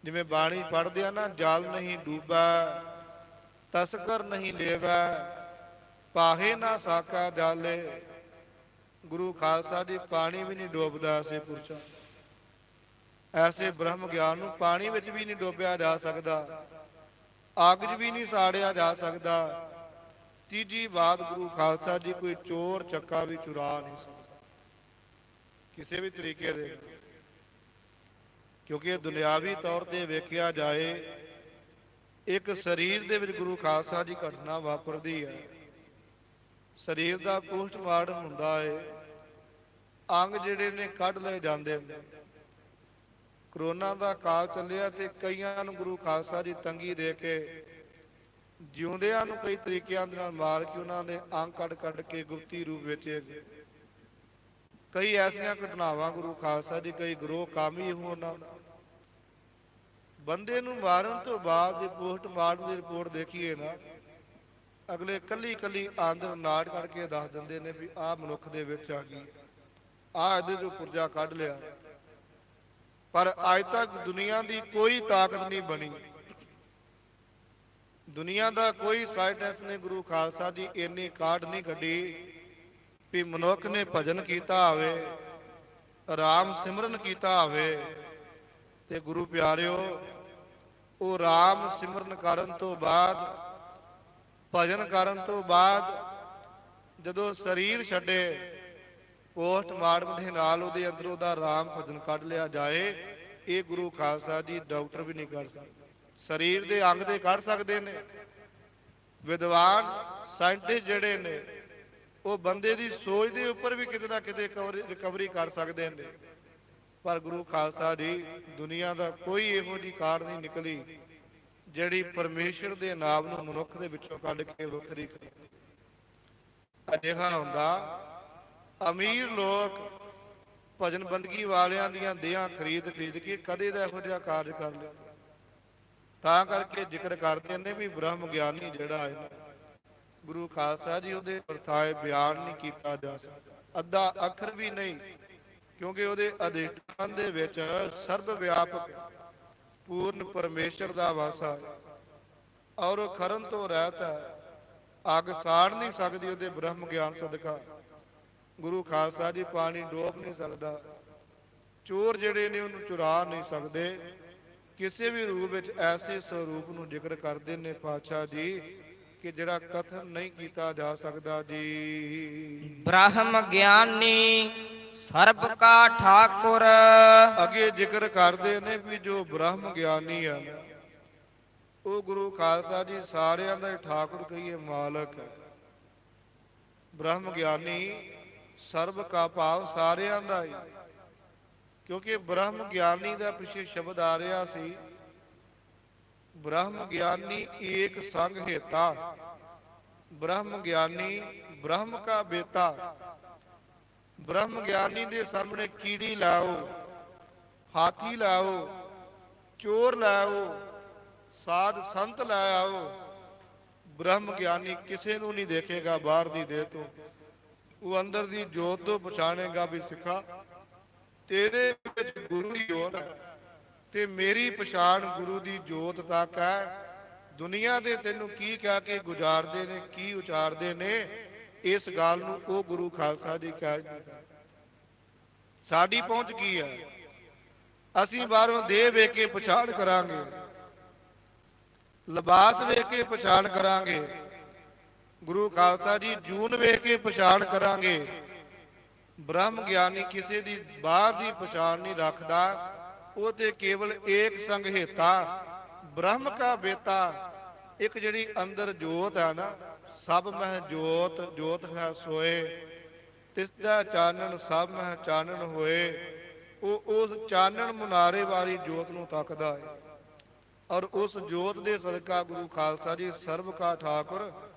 ਜਿਵੇਂ ਬਾਣੀ ਪੜ੍ਹਦੇ ਆ ਨਾ, ਜਲ ਨਹੀਂ ਡੂਬੈ, ਤਸਕਰ ਨਹੀਂ ਲੇਵੈ, ਪਾਹੇ ਨਾ ਸਾਕਾ ਜਾਲੇ। ਗੁਰੂ ਖਾਲਸਾ ਜੀ ਪਾਣੀ ਵੀ ਨਹੀਂ ਡੋਬਦਾ ਐਸੇ ਪੁਰਸ਼ਾਂ, ਐਸੇ ਬ੍ਰਹਮ ਗਿਆਨ ਨੂੰ ਪਾਣੀ ਵਿੱਚ ਵੀ ਨਹੀਂ ਡੋਬਿਆ ਜਾ ਸਕਦਾ, ਅੱਗ 'ਚ ਵੀ ਨਹੀਂ ਸਾੜਿਆ ਜਾ ਸਕਦਾ। ਤੀਜੀ ਬਾਤ, ਗੁਰੂ ਖਾਲਸਾ ਜੀ ਕੋਈ ਚੋਰ ਚੱਕਾ ਵੀ ਚੁਰਾ ਨਹੀਂ ਸਕਦਾ ਕਿਸੇ ਵੀ ਤਰੀਕੇ ਦੇ, ਕਿਉਂਕਿ ਇਹ ਦੁਨਿਆਵੀ ਤੌਰ ਤੇ ਵੇਖਿਆ ਜਾਏ, ਇੱਕ ਸਰੀਰ ਦੇ ਵਿੱਚ ਗੁਰੂ ਖਾਲਸਾ ਜੀ ਘਟਨਾ ਵਾਪਰਦੀ ਹੈ। ਸਰੀਰ ਦਾ ਪੋਸਟਮਾਰਟਮ ਹੁੰਦਾ ਹੈ, ਅੰਗ ਜਿਹੜੇ ਨੇ ਕੱਢ ਲਏ ਜਾਂਦੇ ਨੇ। ਕਰੋਨਾ ਦਾ ਕਾਲ ਚੱਲਿਆ ਤੇ ਕਈਆਂ ਨੂੰ ਗੁਰੂ ਖਾਲਸਾ ਜੀ ਤੰਗੀ ਦੇ ਕੇ, ਜਿਉਂਦਿਆਂ ਨੂੰ ਕਈ ਤਰੀਕਿਆਂ ਦੇ ਨਾਲ ਮਾਰ ਕੇ ਉਹਨਾਂ ਦੇ ਅੰਗ ਕੱਢ ਕੇ ਗੁਪਤੀ ਰੂਪ ਵਿੱਚ ਕਈ ਐਸੀਆਂ ਘਟਨਾਵਾਂ ਗੁਰੂ ਖਾਲਸਾ ਜੀ, ਕਈ ਗਰੋਹ ਕਾਮੀ ਉਹਨਾਂ ਦਾ। ਬੰਦੇ ਨੂੰ ਮਾਰਨ ਤੋਂ ਬਾਅਦ ਜੇ ਪੋਸਟਮਾਰਟਮ ਦੀ ਰਿਪੋਰਟ ਦੇਖੀਏ ਨਾ, ਅਗਲੇ ਕੱਲੀ ਕੱਲੀ ਆਂਦਰ ਨਾੜ ਕੱਢ ਕੇ ਦੱਸ ਦਿੰਦੇ ਨੇ ਵੀ ਆਹ ਮਨੁੱਖ ਦੇ ਵਿੱਚ ਆ ਗਈ, ਆਹ ਇਹਦੇ ਚੋਂ ਪੁਰਜਾ ਕੱਢ ਲਿਆ। ਪਰ ਅੱਜ ਤੱਕ ਦੁਨੀਆ ਦੀ ਕੋਈ ਤਾਕਤ ਨਹੀਂ ਬਣੀ, ਦੁਨੀਆ ਦਾ ਕੋਈ ਸਾਇੰਟਿਸਟ ਨੇ ਗੁਰੂ ਖਾਲਸਾ ਜੀ ਇੰਨੀ ਕਾਢ ਨਹੀਂ ਕੱਢੀ ਵੀ ਮਨੁੱਖ ਨੇ ਭਜਨ ਕੀਤਾ ਹੋਵੇ, ਰਾਮ ਸਿਮਰਨ ਕੀਤਾ ਹੋਵੇ। ਤੇ ਗੁਰੂ ਪਿਆਰਿਓ, ਉਹ ਰਾਮ ਸਿਮਰਨ ਕਰਨ ਤੋਂ ਬਾਅਦ, ਭਜਨ ਕਰਨ ਤੋਂ ਬਾਅਦ ਜਦੋਂ ਸਰੀਰ ਛੱਡੇ, ਪੋਸਟਮਾਰਟਮ ਦੇ ਨਾਲ ਉਹਦੇ ਅੰਦਰੋਂ ਦਾ ਰਾਮ ਭਜਨ ਕੱਢ ਲਿਆ ਜਾਏ, ਇਹ ਗੁਰੂ ਖਾਲਸਾ ਜੀ ਡਾਕਟਰ ਵੀ ਨਹੀਂ ਕਰ ਸਕਦੇ। ਸਰੀਰ ਦੇ ਅੰਗ ਦੇ ਕੱਢ ਸਕਦੇ ਨੇ, ਵਿਦਵਾਨ ਸਾਇੰਟਿਸਟ ਜਿਹੜੇ ਨੇ ਉਹ ਬੰਦੇ ਦੀ ਸੋਚ ਦੇ ਉੱਪਰ ਵੀ ਕਿਤੇ ਨਾ ਕਿਤੇ ਰਿਕਵਰੀ ਕਰ ਸਕਦੇ ਨੇ। ਪਰ ਗੁਰੂ ਖਾਲਸਾ ਜੀ, ਦੁਨੀਆ ਦਾ ਕੋਈ ਇਹੋ ਜਿਹੀ ਕਾਢ ਨਹੀਂ ਨਿਕਲੀ ਜਿਹੜੀ ਪਰਮੇਸ਼ਰ ਦੇ ਨਾਮ ਨੂੰ ਮਨੁੱਖ ਦੇ ਵਿੱਚੋਂ ਕੱਢ ਕੇ ਵੱਖਰੀ ਕਰੇ। ਅਜਿਹਾ ਹੁੰਦਾ, ਅਮੀਰ ਲੋਕ ਭਜਨ ਬੰਦਗੀ ਵਾਲਿਆਂ ਦੀਆਂ ਦੇਹਾਂ ਖਰੀਦ ਕੇ ਕਦੇ ਦਾ ਇਹੋ ਜਿਹਾ ਕਾਰਜ ਕਰ ਲਿਆ। ਤਾਂ ਕਰਕੇ ਜ਼ਿਕਰ ਕਰਦੇ ਨੇ ਵੀ ਬ੍ਰਹਮ ਗਿਆਨੀ ਜਿਹੜਾ ਹੈ ਗੁਰੂ ਖਾਲਸਾ ਜੀ ਉਹਦੇ ਵਰਤਾਏ ਬਿਆਨ ਨਹੀਂ ਕੀਤਾ ਜਾ ਸਕਦਾ, ਅੱਧਾ ਅੱਖਰ ਵੀ ਨਹੀਂ, ਕਿਉਂਕਿ ਉਹਦੇ ਅਧਿਸ਼ਠਾਨ ਦੇ ਵਿੱਚ ਸਰਬ ਵਿਆਪਕ ਪੂਰਨ ਪਰਮੇਸ਼ਰ ਦਾ ਵਾਸਾ ਹੈ ਔਰ ਉਹ ਖਰਨ ਤੋਂ ਰਹਿਤ ਹੈ, ਅੱਗ ਸਾੜ ਨਹੀਂ ਸਕਦੀ ਉਹਦੇ ਬ੍ਰਹਮ ਗਿਆਨ ਸਦਕਾ। ਗੁਰੂ ਖਾਲਸਾ ਜੀ ਪਾਣੀ ਡੋਬ ਨਹੀਂ ਸਕਦਾ, ਚੋਰ ਜਿਹੜੇ ਨੇ ਉਹਨੂੰ ਚੁਰਾ ਨਹੀਂ ਸਕਦੇ। ਕਿਸੇ ਵੀ ਰੂਪ ਵਿੱਚ ਐਸੇ ਸਰੂਪ ਨੂੰ ਜ਼ਿਕਰ ਕਰਦੇ ਨੇ ਪਾਤਸ਼ਾਹ ਜੀ ਕਿ ਜਿਹੜਾ ਕਥਨ ਨਹੀਂ ਕੀਤਾ ਜਾ ਸਕਦਾ ਜੀ। ਬ੍ਰਹਮ ਗਿਆਨੀ ਸਰਬ ਕਾ ਠਾਕੁਰ। ਅੱਗੇ ਜ਼ਿਕਰ ਕਰਦੇ ਨੇ ਵੀ ਜੋ ਬ੍ਰਹਮ ਗਿਆਨੀ ਆ ਉਹ ਗੁਰੂ ਖਾਲਸਾ ਜੀ ਸਾਰਿਆਂ ਦਾ ਹੀ ਠਾਕੁਰ ਕਹੀਏ ਮਾਲਕ ਹੈ। ਬ੍ਰਹਮ ਗਿਆਨੀ ਸਰਬ ਕਾ ਭਾਵ ਸਾਰਿਆਂ ਦਾ ਹੀ, ਕਿਉਂਕਿ ਬ੍ਰਹਮ ਗਿਆਨੀ ਦਾ ਪਿੱਛੇ ਸ਼ਬਦ ਆ ਰਿਹਾ ਸੀ, ਬ੍ਰਹਮ ਗਿਆਨੀ ਏਕ ਸੰਗ ਹੇਤਾ। ਬ੍ਰਹਮ ਗਿਆਨੀ ਬ੍ਰਹਮ ਕਾ ਬੇਤਾ। ਬ੍ਰਹਮ ਗਿਆਨੀ ਦੇ ਸਾਹਮਣੇ ਕੀੜੀ ਲਾਓ, ਹਾਥੀ ਲਾਓ, ਚੋਰ ਲਾਓ, ਸਾਧ ਸੰਤ ਲੈ ਆਓ, ਬ੍ਰਹਮ ਗਿਆਨੀ ਕਿਸੇ ਨੂੰ ਨਹੀਂ ਦੇਖੇਗਾ ਬਾਹਰ ਦੀ ਦੇਹ ਤੋਂ, ਉਹ ਅੰਦਰ ਦੀ ਜੋਤ ਤੋਂ ਪਛਾਣੇਗਾ ਵੀ ਸਿੱਖਾ ਤੇਰੇ ਵਿੱਚ ਗੁਰੂ ਦੀ ਜੋਤ ਹੈ ਤੇ ਮੇਰੀ ਪਛਾਣ ਗੁਰੂ ਦੀ ਜੋਤ ਤੱਕ ਹੈ। ਦੁਨੀਆ ਦੇ ਤੈਨੂੰ ਕੀ ਕਹਿ ਕੇ ਗੁਜ਼ਾਰਦੇ ਨੇ, ਕੀ ਉਚਾਰਦੇ ਨੇ, ਇਸ ਗੱਲ ਨੂੰ ਉਹ ਗੁਰੂ ਖਾਲਸਾ ਜੀ ਕਹਿ ਸਾਡੀ ਪਹੁੰਚ ਕੀ ਹੈ। ਅਸੀਂ ਬਾਹਰੋਂ ਦੇਹ ਵੇਖ ਕੇ ਪਛਾਣ ਕਰਾਂਗੇ, ਲਿਬਾਸ ਵੇਖ ਕੇ ਪਛਾਣ ਕਰਾਂਗੇ, ਗੁਰੂ ਖਾਲਸਾ ਜੀ ਜੂਨ ਵੇਖ ਕੇ ਪਛਾਣ ਕਰਾਂਗੇ। ਬ੍ਰਹਮ ਗਿਆਨੀ ਕਿਸੇ ਦੀ ਬਾਹਰ ਦੀ ਪਛਾਣ ਨਹੀਂ ਰੱਖਦਾ, ਉਹ ਤੇ ਕੇਵਲ ਏਕ ਸੰਗ ਹੇਤਾ ਬ੍ਰਹਮ ਕਾ ਬੇਤਾ। ਇੱਕ ਜਿਹੜੀ ਅੰਦਰ ਜੋਤ ਹੈ ਨਾ, ਸਭ ਮਹਿ ਜੋਤ, ਜੋਤ ਹੈ ਸੋਏ, ਤਿਸ ਦਾ ਚਾਨਣ ਸਭ ਮਹਿ ਚਾਨਣ ਹੋਏ। ਉਹ ਉਸ ਚਾਨਣ ਮੁਨਾਰੇ ਵਾਲੀ ਜੋਤ ਨੂੰ ਤੱਕਦਾ ਹੈ ਔਰ ਉਸ ਜੋਤ ਦੇ ਸਦਕਾ ਗੁਰੂ ਖਾਲਸਾ ਜੀ ਸਰਬ ਕਾ ਠਾਕੁਰ,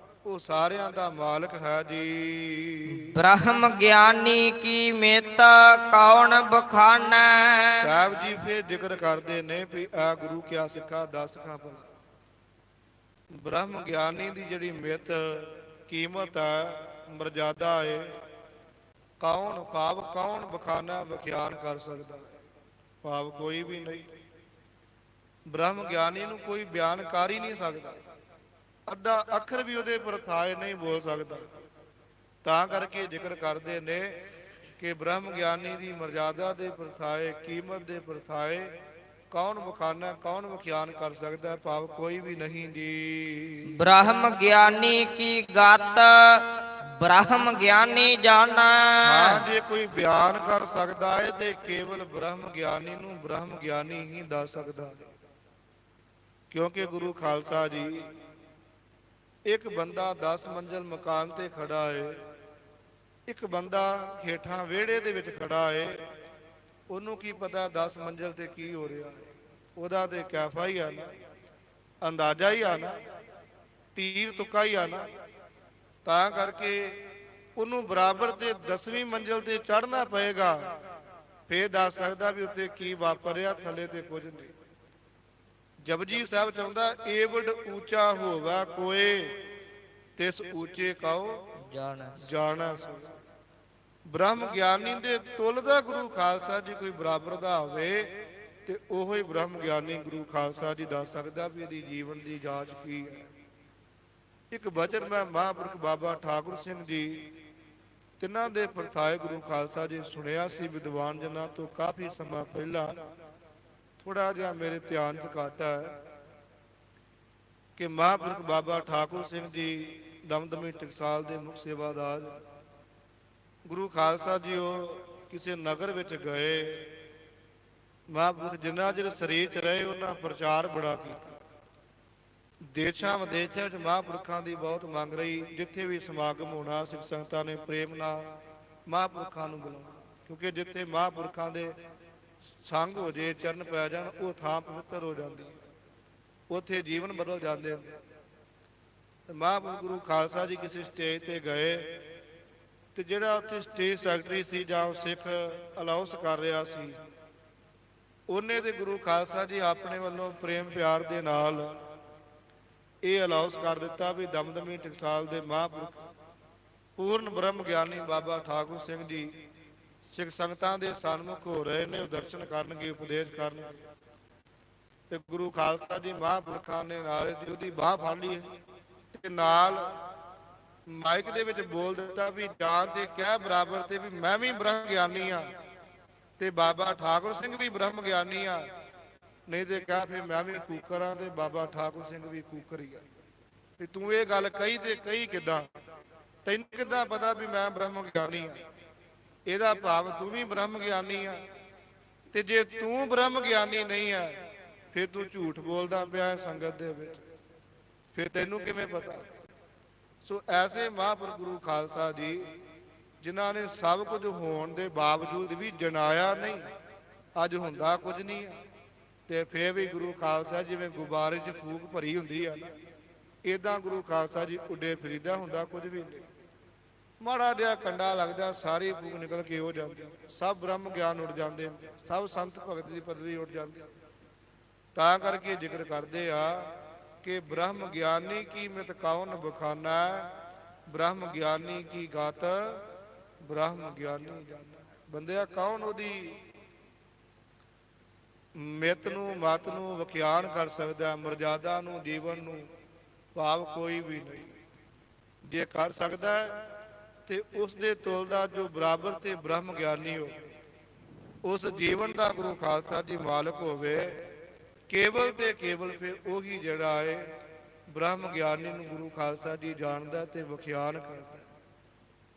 ਉਹ ਸਾਰਿਆਂ ਦਾ ਮਾਲਕ ਹੈ ਜੀ। ਬ੍ਰਹਮ ਗਿਆਨੀ ਕੀ ਮਿਤ ਕੌਣ ਬਖਾਨੈ। ਸਾਹਿਬ ਜੀ ਫਿਰ ਜ਼ਿਕਰ ਕਰਦੇ ਨੇ ਵੀ ਆ ਗੁਰੂ ਕਿਆ ਸਿੱਖਾ ਦਸ ਖਾਂ ਭਲਾ। ਬ੍ਰਹਮ ਗਿਆਨੀ ਦੀ ਜਿਹੜੀ ਮਿਤ ਕੀਮਤ ਹੈ, ਮਰਜ਼ਾਦਾ ਹੈ, ਕੌਣ ਭਾਵ ਕੌਣ ਬਖਾਨਾ ਵਿਖਿਆਨ ਕਰ ਸਕਦਾ ਹੈ, ਭਾਵ ਕੋਈ ਵੀ ਨਹੀਂ। ਬ੍ਰਹਮ ਗਿਆਨੀ ਨੂੰ ਕੋਈ ਬਿਆਨ ਕਰ ਹੀ ਨਹੀਂ ਸਕਦਾ, ਅੱਧਾ ਅੱਖਰ ਵੀ ਉਹਦੇ ਪਰਥਾਏ ਨਹੀਂ ਬੋਲ ਸਕਦਾ। ਤਾਂ ਕਰਕੇ ਜ਼ਿਕਰ ਕਰਦੇ ਨੇ ਕਿ ਬ੍ਰਹਮ ਗਿਆਨੀ ਦੀ ਮਰਜ਼ਾਦਾ ਦੇ ਪਰਥਾਏ, ਕੀਮਤ ਦੇ ਪਰਥਾਏ ਕੌਣ ਬਖਾਨਾ, ਕੌਣ ਵਿਖਿਆਨ ਕਰ ਸਕਦਾ, ਭਾਵ ਕੋਈ ਵੀ ਨਹੀਂ ਜੀ। ਬ੍ਰਹਮ ਗਿਆਨੀ ਕੀ ਗਤ ਬ੍ਰਹਮ ਗਿਆਨੀ ਜਾਣੈ। ਹਾਂ, ਜੇ ਕੋਈ ਬਿਆਨ ਕਰ ਸਕਦਾ ਹੈ ਤੇ ਕੇਵਲ ਬ੍ਰਹਮ ਗਿਆਨੀ ਨੂੰ ਬ੍ਰਹਮ ਗਿਆਨੀ ਹੀ ਦੱਸ ਸਕਦਾ ਹੈ। ਕਿਉਂਕਿ ਗੁਰੂ ਖਾਲਸਾ ਜੀ, ਇੱਕ ਬੰਦਾ 10 ਮੰਜ਼ਿਲ ਮਕਾਨ ਤੇ ਖੜਾ ਹੈ, ਇੱਕ ਬੰਦਾ ਹੇਠਾਂ ਵਿਹੜੇ ਦੇ ਵਿੱਚ ਖੜਾ ਹੈ, ਉਹਨੂੰ ਕੀ ਪਤਾ 10 ਮੰਜ਼ਿਲ ਤੇ ਕੀ ਹੋ ਰਿਹਾ ਹੈ। ਉਹਦਾ ਤੇ ਕੈਫਾ ਹੀ ਆ ਨਾ, ਅੰਦਾਜ਼ਾ ਹੀ ਆ ਨਾ, ਤੀਰ ਤੁੱਕਾ ਹੀ ਆ ਨਾ। ਤਾਂ ਕਰਕੇ ਉਹਨੂੰ ਬਰਾਬਰ ਤੇ 10ਵੀਂ ਮੰਜ਼ਿਲ ਤੇ ਚੜ੍ਹਨਾ ਪਏਗਾ, ਫੇਰ ਦੱਸ ਸਕਦਾ ਵੀ ਉੱਤੇ ਕੀ ਵਾਪਰਿਆ, ਥੱਲੇ ਤੇ ਕੁਝ ਨਹੀਂ। ਜਪਜੀ ਸਾਹਿਬ ਚਾਹੁੰਦਾ ਏਵਡ ਉੱਚਾ ਹੋਵਾ ਕੋਏ, ਤਿਸ ਉੱਚੇ ਕਉ ਜਾਣਾ ਸੋ। ਬ੍ਰਹਮ ਗਿਆਨੀ ਦੇ ਤੁਲ ਦਾ ਗੁਰੂ ਖਾਲਸਾ ਜੀ ਕੋਈ ਬਰਾਬਰ ਦਾ ਹੋਵੇ ਤੇ ਉਹੋ ਹੀ ਬ੍ਰਹਮ ਗਿਆਨੀ ਗੁਰੂ ਖਾਲਸਾ ਜੀ ਦੱਸ ਸਕਦਾ ਵੀ ਇਹਦੀ ਜੀਵਨ ਦੀ ਜਾਂਚ ਕੀ ਹੈ। ਇੱਕ ਬਚਨ ਮੈਂ ਮਹਾਂਪੁਰਖ ਬਾਬਾ ਠਾਕੁਰ ਸਿੰਘ ਜੀ ਤਿੰਨਾਂ ਦੇ ਪਰਥਾਏ ਗੁਰੂ ਖਾਲਸਾ ਜੀ ਸੁਣਿਆ ਸੀ ਵਿਦਵਾਨ ਜਨਾਂ ਤੋਂ ਕਾਫੀ ਸਮਾਂ ਪਹਿਲਾਂ, ਥੋੜਾ ਜਿਹਾ ਮੇਰੇ ਧਿਆਨ 'ਚ ਘੱਟ ਹੈ ਕਿ ਮਹਾਂਪੁਰਖ ਬਾਬਾ ਠਾਕੁਰ ਸਿੰਘ ਜੀ ਦਮਦਮੀ ਟਕਸਾਲ ਦੇ ਮੁੱਖ ਸੇਵਾਦਾਰ ਗੁਰੂ ਖਾਲਸਾ ਜੀ ਉਹ ਕਿਸੇ ਨਗਰ ਵਿੱਚ ਗਏ। ਮਹਾਂਪੁਰਖ ਜਿੰਨਾ ਚਿਰ ਸਰੀਰ 'ਚ ਰਹੇ ਉਹਨਾਂ ਪ੍ਰਚਾਰ ਬੜਾ ਕੀਤਾ। ਦੇਸ਼ਾਂ ਵਿਦੇਸ਼ਾਂ ਵਿੱਚ ਮਹਾਂਪੁਰਖਾਂ ਦੀ ਬਹੁਤ ਮੰਗ ਰਹੀ, ਜਿੱਥੇ ਵੀ ਸਮਾਗਮ ਹੋਣਾ ਸਿੱਖ ਸੰਗਤਾਂ ਨੇ ਪ੍ਰੇਮ ਨਾਲ ਮਹਾਂਪੁਰਖਾਂ ਨੂੰ ਬੁਲਾਉਣਾ, ਕਿਉਂਕਿ ਜਿੱਥੇ ਮਹਾਂਪੁਰਖਾਂ ਦੇ ਸੰਗ ਹੋ ਜੇ, ਚਰਨ ਪੈ ਜਾਣ, ਉਹ ਥਾਂ ਪਵਿੱਤਰ ਹੋ ਜਾਂਦੀ, ਉੱਥੇ ਜੀਵਨ ਬਦਲ ਜਾਂਦੇ ਨੇ। ਮਹਾਂਪੁਰਖ ਗੁਰੂ ਖਾਲਸਾ ਜੀ ਕਿਸੇ ਸਟੇਜ ਤੇ ਗਏ, ਤੇ ਜਿਹੜਾ ਉੱਥੇ ਸਟੇਜ ਸੈਕਟਰੀ ਸੀ ਜਾਂ ਉਹ ਸਿੱਖ ਅਲਾਉਸ ਕਰ ਰਿਹਾ ਸੀ, ਉਹਨੇ ਤੇ ਗੁਰੂ ਖਾਲਸਾ ਜੀ ਆਪਣੇ ਵੱਲੋਂ ਪ੍ਰੇਮ ਪਿਆਰ ਦੇ ਨਾਲ ਇਹ ਅਲਾਉਸ ਕਰ ਦਿੱਤਾ ਵੀ ਦਮਦਮੀ ਟਕਸਾਲ ਦੇ ਮਹਾਂਪੁਰਖ ਪੂਰਨ ਬ੍ਰਹਮ ਗਿਆਨੀ ਬਾਬਾ ਠਾਕੁਰ ਸਿੰਘ ਜੀ ਸਿੱਖ ਸੰਗਤਾਂ ਦੇ ਸਨਮੁਖ ਹੋ ਰਹੇ ਨੇ, ਉਹ ਦਰਸ਼ਨ ਕਰਨਗੇ, ਉਪਦੇਸ਼ ਕਰਨਗੇ। ਤੇ ਗੁਰੂ ਖਾਲਸਾ ਜੀ ਮਹਾਂਪੁਰਖਾਂ ਨੇ ਨਾਲੇ ਦੀ ਉਹਦੀ ਬਾਹ ਫੜ ਲਈ ਤੇ ਨਾਲ ਮਾਈਕ ਦੇ ਵਿੱਚ ਬੋਲ ਦਿੱਤਾ ਵੀ ਜਾਂ ਤੇ ਕਹਿ ਬਰਾਬਰ ਤੇ ਵੀ ਮੈਂ ਵੀ ਬ੍ਰਹਮ ਗਿਆਨੀ ਆ ਤੇ ਬਾਬਾ ਠਾਕੁਰ ਸਿੰਘ ਵੀ ਬ੍ਰਹਮ ਗਿਆਨੀ ਆ, ਨਹੀਂ ਤੇ ਕਹਿ ਫਿਰ ਮੈਂ ਵੀ ਕੂਕਰ ਆ ਤੇ ਬਾਬਾ ਠਾਕੁਰ ਸਿੰਘ ਵੀ ਕੂਕਰ ਹੀ ਆ। ਵੀ ਤੂੰ ਇਹ ਗੱਲ ਕਹੀ ਤੇ ਕਹੀ ਕਿੱਦਾਂ, ਤੈਨੂੰ ਕਿੱਦਾਂ ਪਤਾ ਵੀ ਮੈਂ ਬ੍ਰਹਮ ਗਿਆਨੀ ਆ? ਇਹਦਾ ਭਾਵ ਤੂੰ ਵੀ ਬ੍ਰਹਮ ਗਿਆਨੀ ਆ, ਤੇ ਜੇ ਤੂੰ ਬ੍ਰਹਮ ਗਿਆਨੀ ਨਹੀਂ ਆ ਫਿਰ ਤੂੰ ਝੂਠ ਬੋਲਦਾ ਪਿਆ ਸੰਗਤ ਦੇ ਵਿੱਚ, ਫਿਰ ਤੈਨੂੰ ਕਿਵੇਂ ਪਤਾ? ਸੋ ਐਸੇ ਮਹਾਂਪੁਰਖ ਗੁਰੂ ਖਾਲਸਾ ਜੀ ਜਿਨ੍ਹਾਂ ਨੇ ਸਭ ਕੁਝ ਹੋਣ ਦੇ ਬਾਵਜੂਦ ਵੀ ਜਨਾਇਆ ਨਹੀਂ, ਅੱਜ ਹੁੰਦਾ ਕੁਝ ਨਹੀਂ ਆ, ਤੇ ਫਿਰ ਵੀ ਗੁਰੂ ਖਾਲਸਾ ਜਿਵੇਂ ਗੁਬਾਰੇ 'ਚ ਫੂਕ ਭਰੀ ਹੁੰਦੀ ਆ ਨਾ, ਇਦਾਂ ਗੁਰੂ ਖਾਲਸਾ ਜੀ ਉੱਡੇ ਫਿਰੀਦਾ, ਹੁੰਦਾ ਕੁਝ ਵੀ ਨਹੀਂ। ਮਾੜਾ ਜਿਹਾ ਕੰਡਾ ਲੱਗਦਾ ਸਾਰੀ ਫੂਕ ਨਿਕਲ ਕੇ ਹੋ ਜਾਂਦੀ, ਸਭ ਬ੍ਰਹਮ ਗਿਆਨ ਉੱਡ ਜਾਂਦੇ, ਸਭ ਸੰਤ ਭਗਤ ਦੀ ਪਦਵੀ ਉੱਡ ਜਾਂਦੀ। ਤਾਂ ਕਰਕੇ ਜ਼ਿਕਰ ਕਰਦੇ ਆ ਕਿ ਬ੍ਰਹਮ ਗਿਆਨੀ ਕੀ ਮਿਤ ਕੌਣ ਬਖਾਨਾ, ਬ੍ਰਹਮ ਗਿਆਨੀ ਕੀ ਗਤ ਬ੍ਰਹਮ ਗਿਆਨੀ ਜਾਨਾ। ਬੰਦਿਆ ਕੌਣ ਉਹਦੀ ਮਿੱਤ ਨੂੰ ਮਤ ਨੂੰ ਵਿਖਿਆਨ ਕਰ ਸਕਦਾ, ਮਰਜ਼ਾਦਾ ਨੂੰ, ਜੀਵਨ ਨੂੰ? ਭਾਵ ਕੋਈ ਵੀ ਨਹੀਂ। ਜੇ ਕਰ ਸਕਦਾ ਤੇ ਉਸ ਦੇ ਤੁਲ ਦਾ ਜੋ ਬਰਾਬਰ ਤੇ ਬ੍ਰਹਮ ਗਿਆਨੀ ਹੋ, ਉਸ ਜੀਵਨ ਦਾ ਗੁਰੂ ਖਾਲਸਾ ਜੀ ਮਾਲਕ ਹੋਵੇ, ਕੇਵਲ ਤੇ ਕੇਵਲ ਫਿਰ ਉਹੀ ਜਿਹੜਾ ਹੈ ਬ੍ਰਹਮ ਗਿਆਨੀ ਨੂੰ ਗੁਰੂ ਖਾਲਸਾ ਜੀ ਜਾਣਦਾ ਤੇ ਵਿਖਿਆਨ ਕਰਦਾ,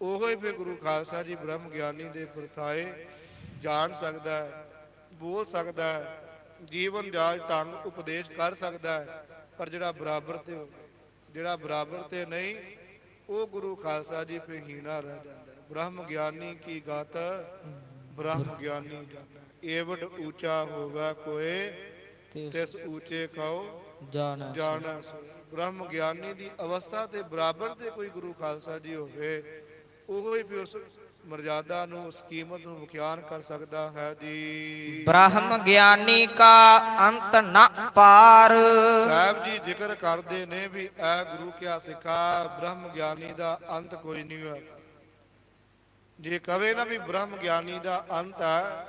ਉਹੋ ਹੀ ਫਿਰ ਗੁਰੂ ਖਾਲਸਾ ਜੀ ਬ੍ਰਹਮ ਗਿਆਨੀ ਦੇ ਵਰਤਾਏ ਜਾਣ ਸਕਦਾ ਹੈ, ਬੋਲ ਸਕਦਾ ਹੈ, ਜੀਵਨ ਜਾਚ ਢੰਗ ਉਪਦੇਸ਼ ਕਰ ਸਕਦਾ ਹੈ। ਪਰ ਜਿਹੜਾ ਬਰਾਬਰ ਤੇ ਹੋਵੇ, ਜਿਹੜਾ ਬਰਾਬਰ ਤੇ ਨਹੀਂ, ਉਹ ਗੁਰੂ ਖਾਲਸਾ ਜੀ ਫਿਰ ਹੀਣਾ ਰਹਿ ਜਾਂਦਾ। ਬ੍ਰਹਮ ਗਿਆਨੀ ਕੀ ਗਤ ਬ੍ਰਹਮ ਗਿਆਨੀ ਜਾਨਾ, ਏਵਡ ਉੱਚਾ ਹੋਵੇ ਕੋਏ ਤਿਸ ਉੱਚੇ ਖਾਓ ਜਾਣਾ ਸੋਏ। ਬ੍ਰਹਮ ਗਿਆਨੀ ਦੀ ਅਵਸਥਾ ਤੇ ਬਰਾਬਰ ਤੇ ਕੋਈ ਗੁਰੂ ਖਾਲਸਾ ਜੀ ਹੋਵੇ, ਉਹ ਹੀ ਫਿਰ ਉਸ ਮਰਜ਼ਾਦਾ ਨੂੰ, ਉਸ ਕੀਮਤ ਨੂੰ ਵਿਖਿਆਨ ਕਰ ਸਕਦਾ ਹੈ ਜੀ। ਬ੍ਰਹਮ ਗਿਆਨੀ ਕਾ ਅੰਤ ਨ ਪਾਰ। ਸਾਹਿਬ ਜੀ ਜ਼ਿਕਰ ਕਰਦੇ ਨੇ ਵੀ ਇਹ ਗੁਰੂ ਕਿਆ ਸਿੱਖਾ, ਬ੍ਰਹਮ ਗਿਆਨੀ ਦਾ ਅੰਤ ਕੋਈ ਨਹੀਂ ਹੋਇਆ। ਜੇ ਕਵੇ ਨਾ ਵੀ ਬ੍ਰਹਮ ਗਿਆਨੀ ਦਾ ਅੰਤ ਹੈ